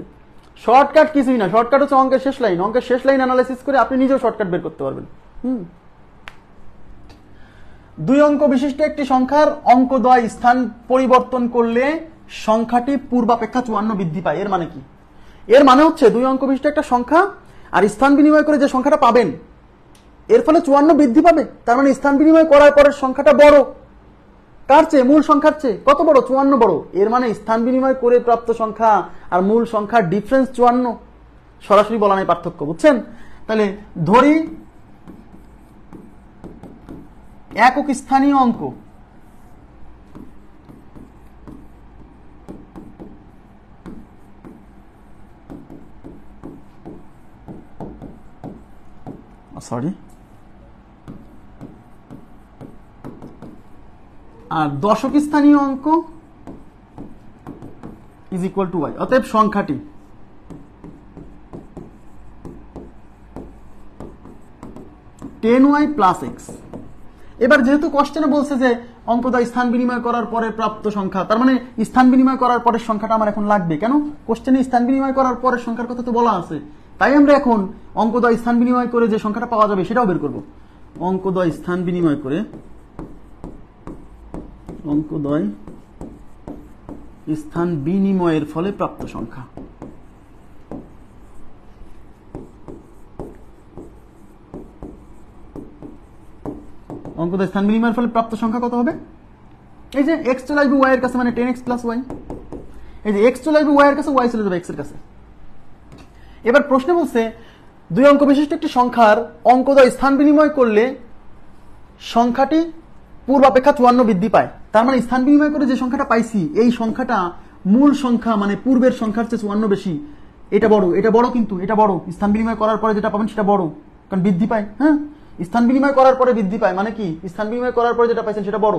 শর্টকাট কিছুই না, শর্টকাট হচ্ছে অঙ্কের শেষ লাইন। অঙ্কের শেষ লাইন অ্যানালাইসিস করে আপনি নিজেও শর্টকাট বের করতে পারবেন। 2 অঙ্ক বিশিষ্ট একটি সংখ্যার অঙ্কদ্বয় স্থান পরিবর্তন করলে সংখ্যাটি পূর্বাপেক্ষা 54 বৃদ্ধি পায়। এর মানে কি? এর মানে হচ্ছে 2 অঙ্ক বিশিষ্ট একটা সংখ্যা আর স্থান বিনিময় করে যে সংখ্যাটা পাবেন এর ফলে 54 বৃদ্ধি পাবে। তার মানে স্থান বিনিময় করার পরের সংখ্যাটা বড় কার চেয়ে? মূল সংখ্যার চেয়ে। কত বড়? 54 বড়। এর মানে স্থান বিনিময় করে প্রাপ্ত সংখ্যা আর মূল সংখ্যার ডিফারেন্স 54। সরাসরি বলা নাই পার্থক্য, বুঝছেন? তাহলে ধরি একক স্থানীয় অঙ্ক আর দশক স্থানীয় অঙ্ক ইজ ইকুয়াল টু ওয়াই। অতএব সংখ্যাটি টেন ওয়াই প্লাস এক্স। এবার যেহেতু কোশ্চেনে বলছে যে অঙ্কদ্বয় স্থান বিনিময় করার পরে প্রাপ্ত সংখ্যা, তার মানে স্থান বিনিময় করার পরের সংখ্যাটা আমার এখন লাগবে। কেন? কোশ্চেনে স্থান বিনিময় করার পরের সংখ্যার কথা তো বলা আছে, তাই আমরা এখন অঙ্কদ্বয় স্থান বিনিময় করে যে সংখ্যাটা পাওয়া যাবে সেটাও বের করব। অঙ্কদ্বয় স্থান বিনিময় করে অঙ্কদ্বয় স্থান বিনিময়ের ফলে প্রাপ্ত সংখ্যা। অঙ্কদ্বয় স্থান বিনিময়ের ফলে প্রাপ্ত সংখ্যা কত হবে? এই যে এক্স চলে আসবে ওয়াই এর কাছে, মানে 10x প্লাস ওয়াই। এই যে এক্স চলে আসবে ওয়াই এর কাছে, ওয়াই চলে যাবে এক্স এর কাছে। এবার প্রশ্ন বলছে 2 অঙ্ক বিশিষ্ট একটি সংখ্যার অঙ্কদ্বয় স্থান বিনিময় করলে সংখ্যাটি পূর্বাপেক্ষা 54 বৃদ্ধি পায়। তার মানে স্থান বিনিময় করে যে সংখ্যাটা পাইছি এই সংখ্যাটা মূল সংখ্যা মানে পূর্বের সংখ্যার চেয়ে 54 বেশি। এটা বড়, এটা বড়, কিন্তু এটা বড়। স্থান বিনিময় করার পরে যেটা পাবেন সেটা বড়, কারণ বৃদ্ধি পায়। হ্যাঁ, স্থান বিনিময় করার পরে বৃদ্ধি পায় মানে কি? স্থান বিনিময় করার পরে যেটা পাইছেন সেটা বড়,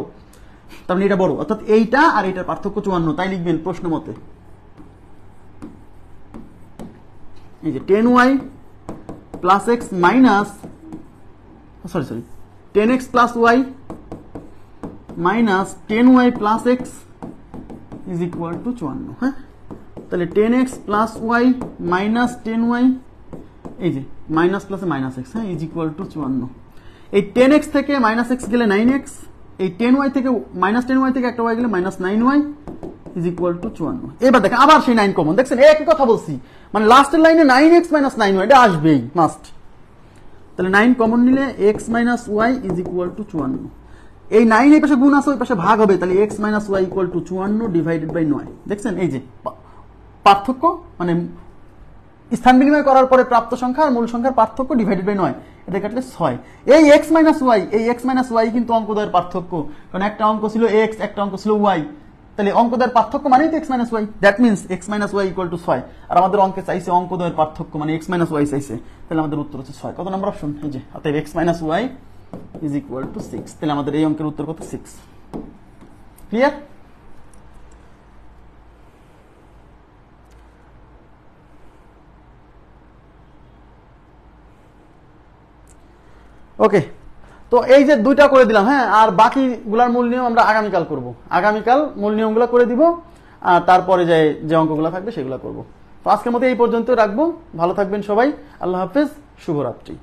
তার মানে এটা বড়। অর্থাৎ এইটা আর এটার পার্থক্য 54। তাই লিখবেন প্রশ্ন মতে এই যে 10y plus X minus 10x plus Y minus 10y plus X is equal to 54। হ্যাঁ, তাহলে 10x plus Y minus 10y, এই যে মাইনাস প্লাসে মাইনাস এক্স, হ্যাঁ, ইজ ইকুয়াল টু 54। এই 10x থেকে মাইনাস এক্স গেলে 9x, এই 10y থেকে মাইনাস 10y থেকে একটা y গেলে minus 9y is equal to 54। এবার দেখেন আবার সেই 9 কমন, দেখছেন একই কথা বলছি, মানে লাস্টের লাইনে 9x মাইনাস 9y এটা আসবেই মাস্ট। তাহলে 9 কমন নিলে x minus Y is equal to 54। এই 9 এই পাশে গুণ আছে, ওই পাশে ভাগ হবে, তাহলে x minus Y equal to 54 divided by 9। দেখছেন এই যে পার্থক্য, মানে স্থান বিনিময় করার পরে প্রাপ্ত সংখ্যা আর মূল সংখ্যার পার্থক্য ডিভাইডেড বাই 9, এটা কাটলে 6। এই x মাইনাস ওয়াই, এই x মাইনাস ওয়াই কিন্তু অঙ্কদ্বয়ের পার্থক্য, কারণ একটা অঙ্ক ছিল x, একটা অঙ্ক ছিল y। তাহলে অঙ্কদ্বয়ের পার্থক্য মানেই তো x minus Y, that means x minus Y equal to 6। আর আমাদের অঙ্কে চাইছে অঙ্কদ্বয়ের পার্থক্য মানে x মাইনাস ওয়াই চাইছে, তাহলে আমাদের উত্তর হচ্ছে 6। কত নম্বর অপশন? এই যে, অতএব x minus Y is equal to 6। তাহলে আমাদের এই অঙ্কের উত্তর কত? 6। ক্লিয়ার? ওকে, তো এই যে দুইটা করে দিলাম। হ্যাঁ, আর বাকিগুলার মূল নিয়ম আমরা আগামীকাল করব। আগামীকাল মূল নিয়মগুলো করে দিব, আর তারপরে যে অঙ্কগুলো থাকবে সেগুলো করব। তো আজকের মতো এই পর্যন্ত রাখবো। ভালো থাকবেন সবাই, আল্লাহ হাফেজ, শুভরাত্রি।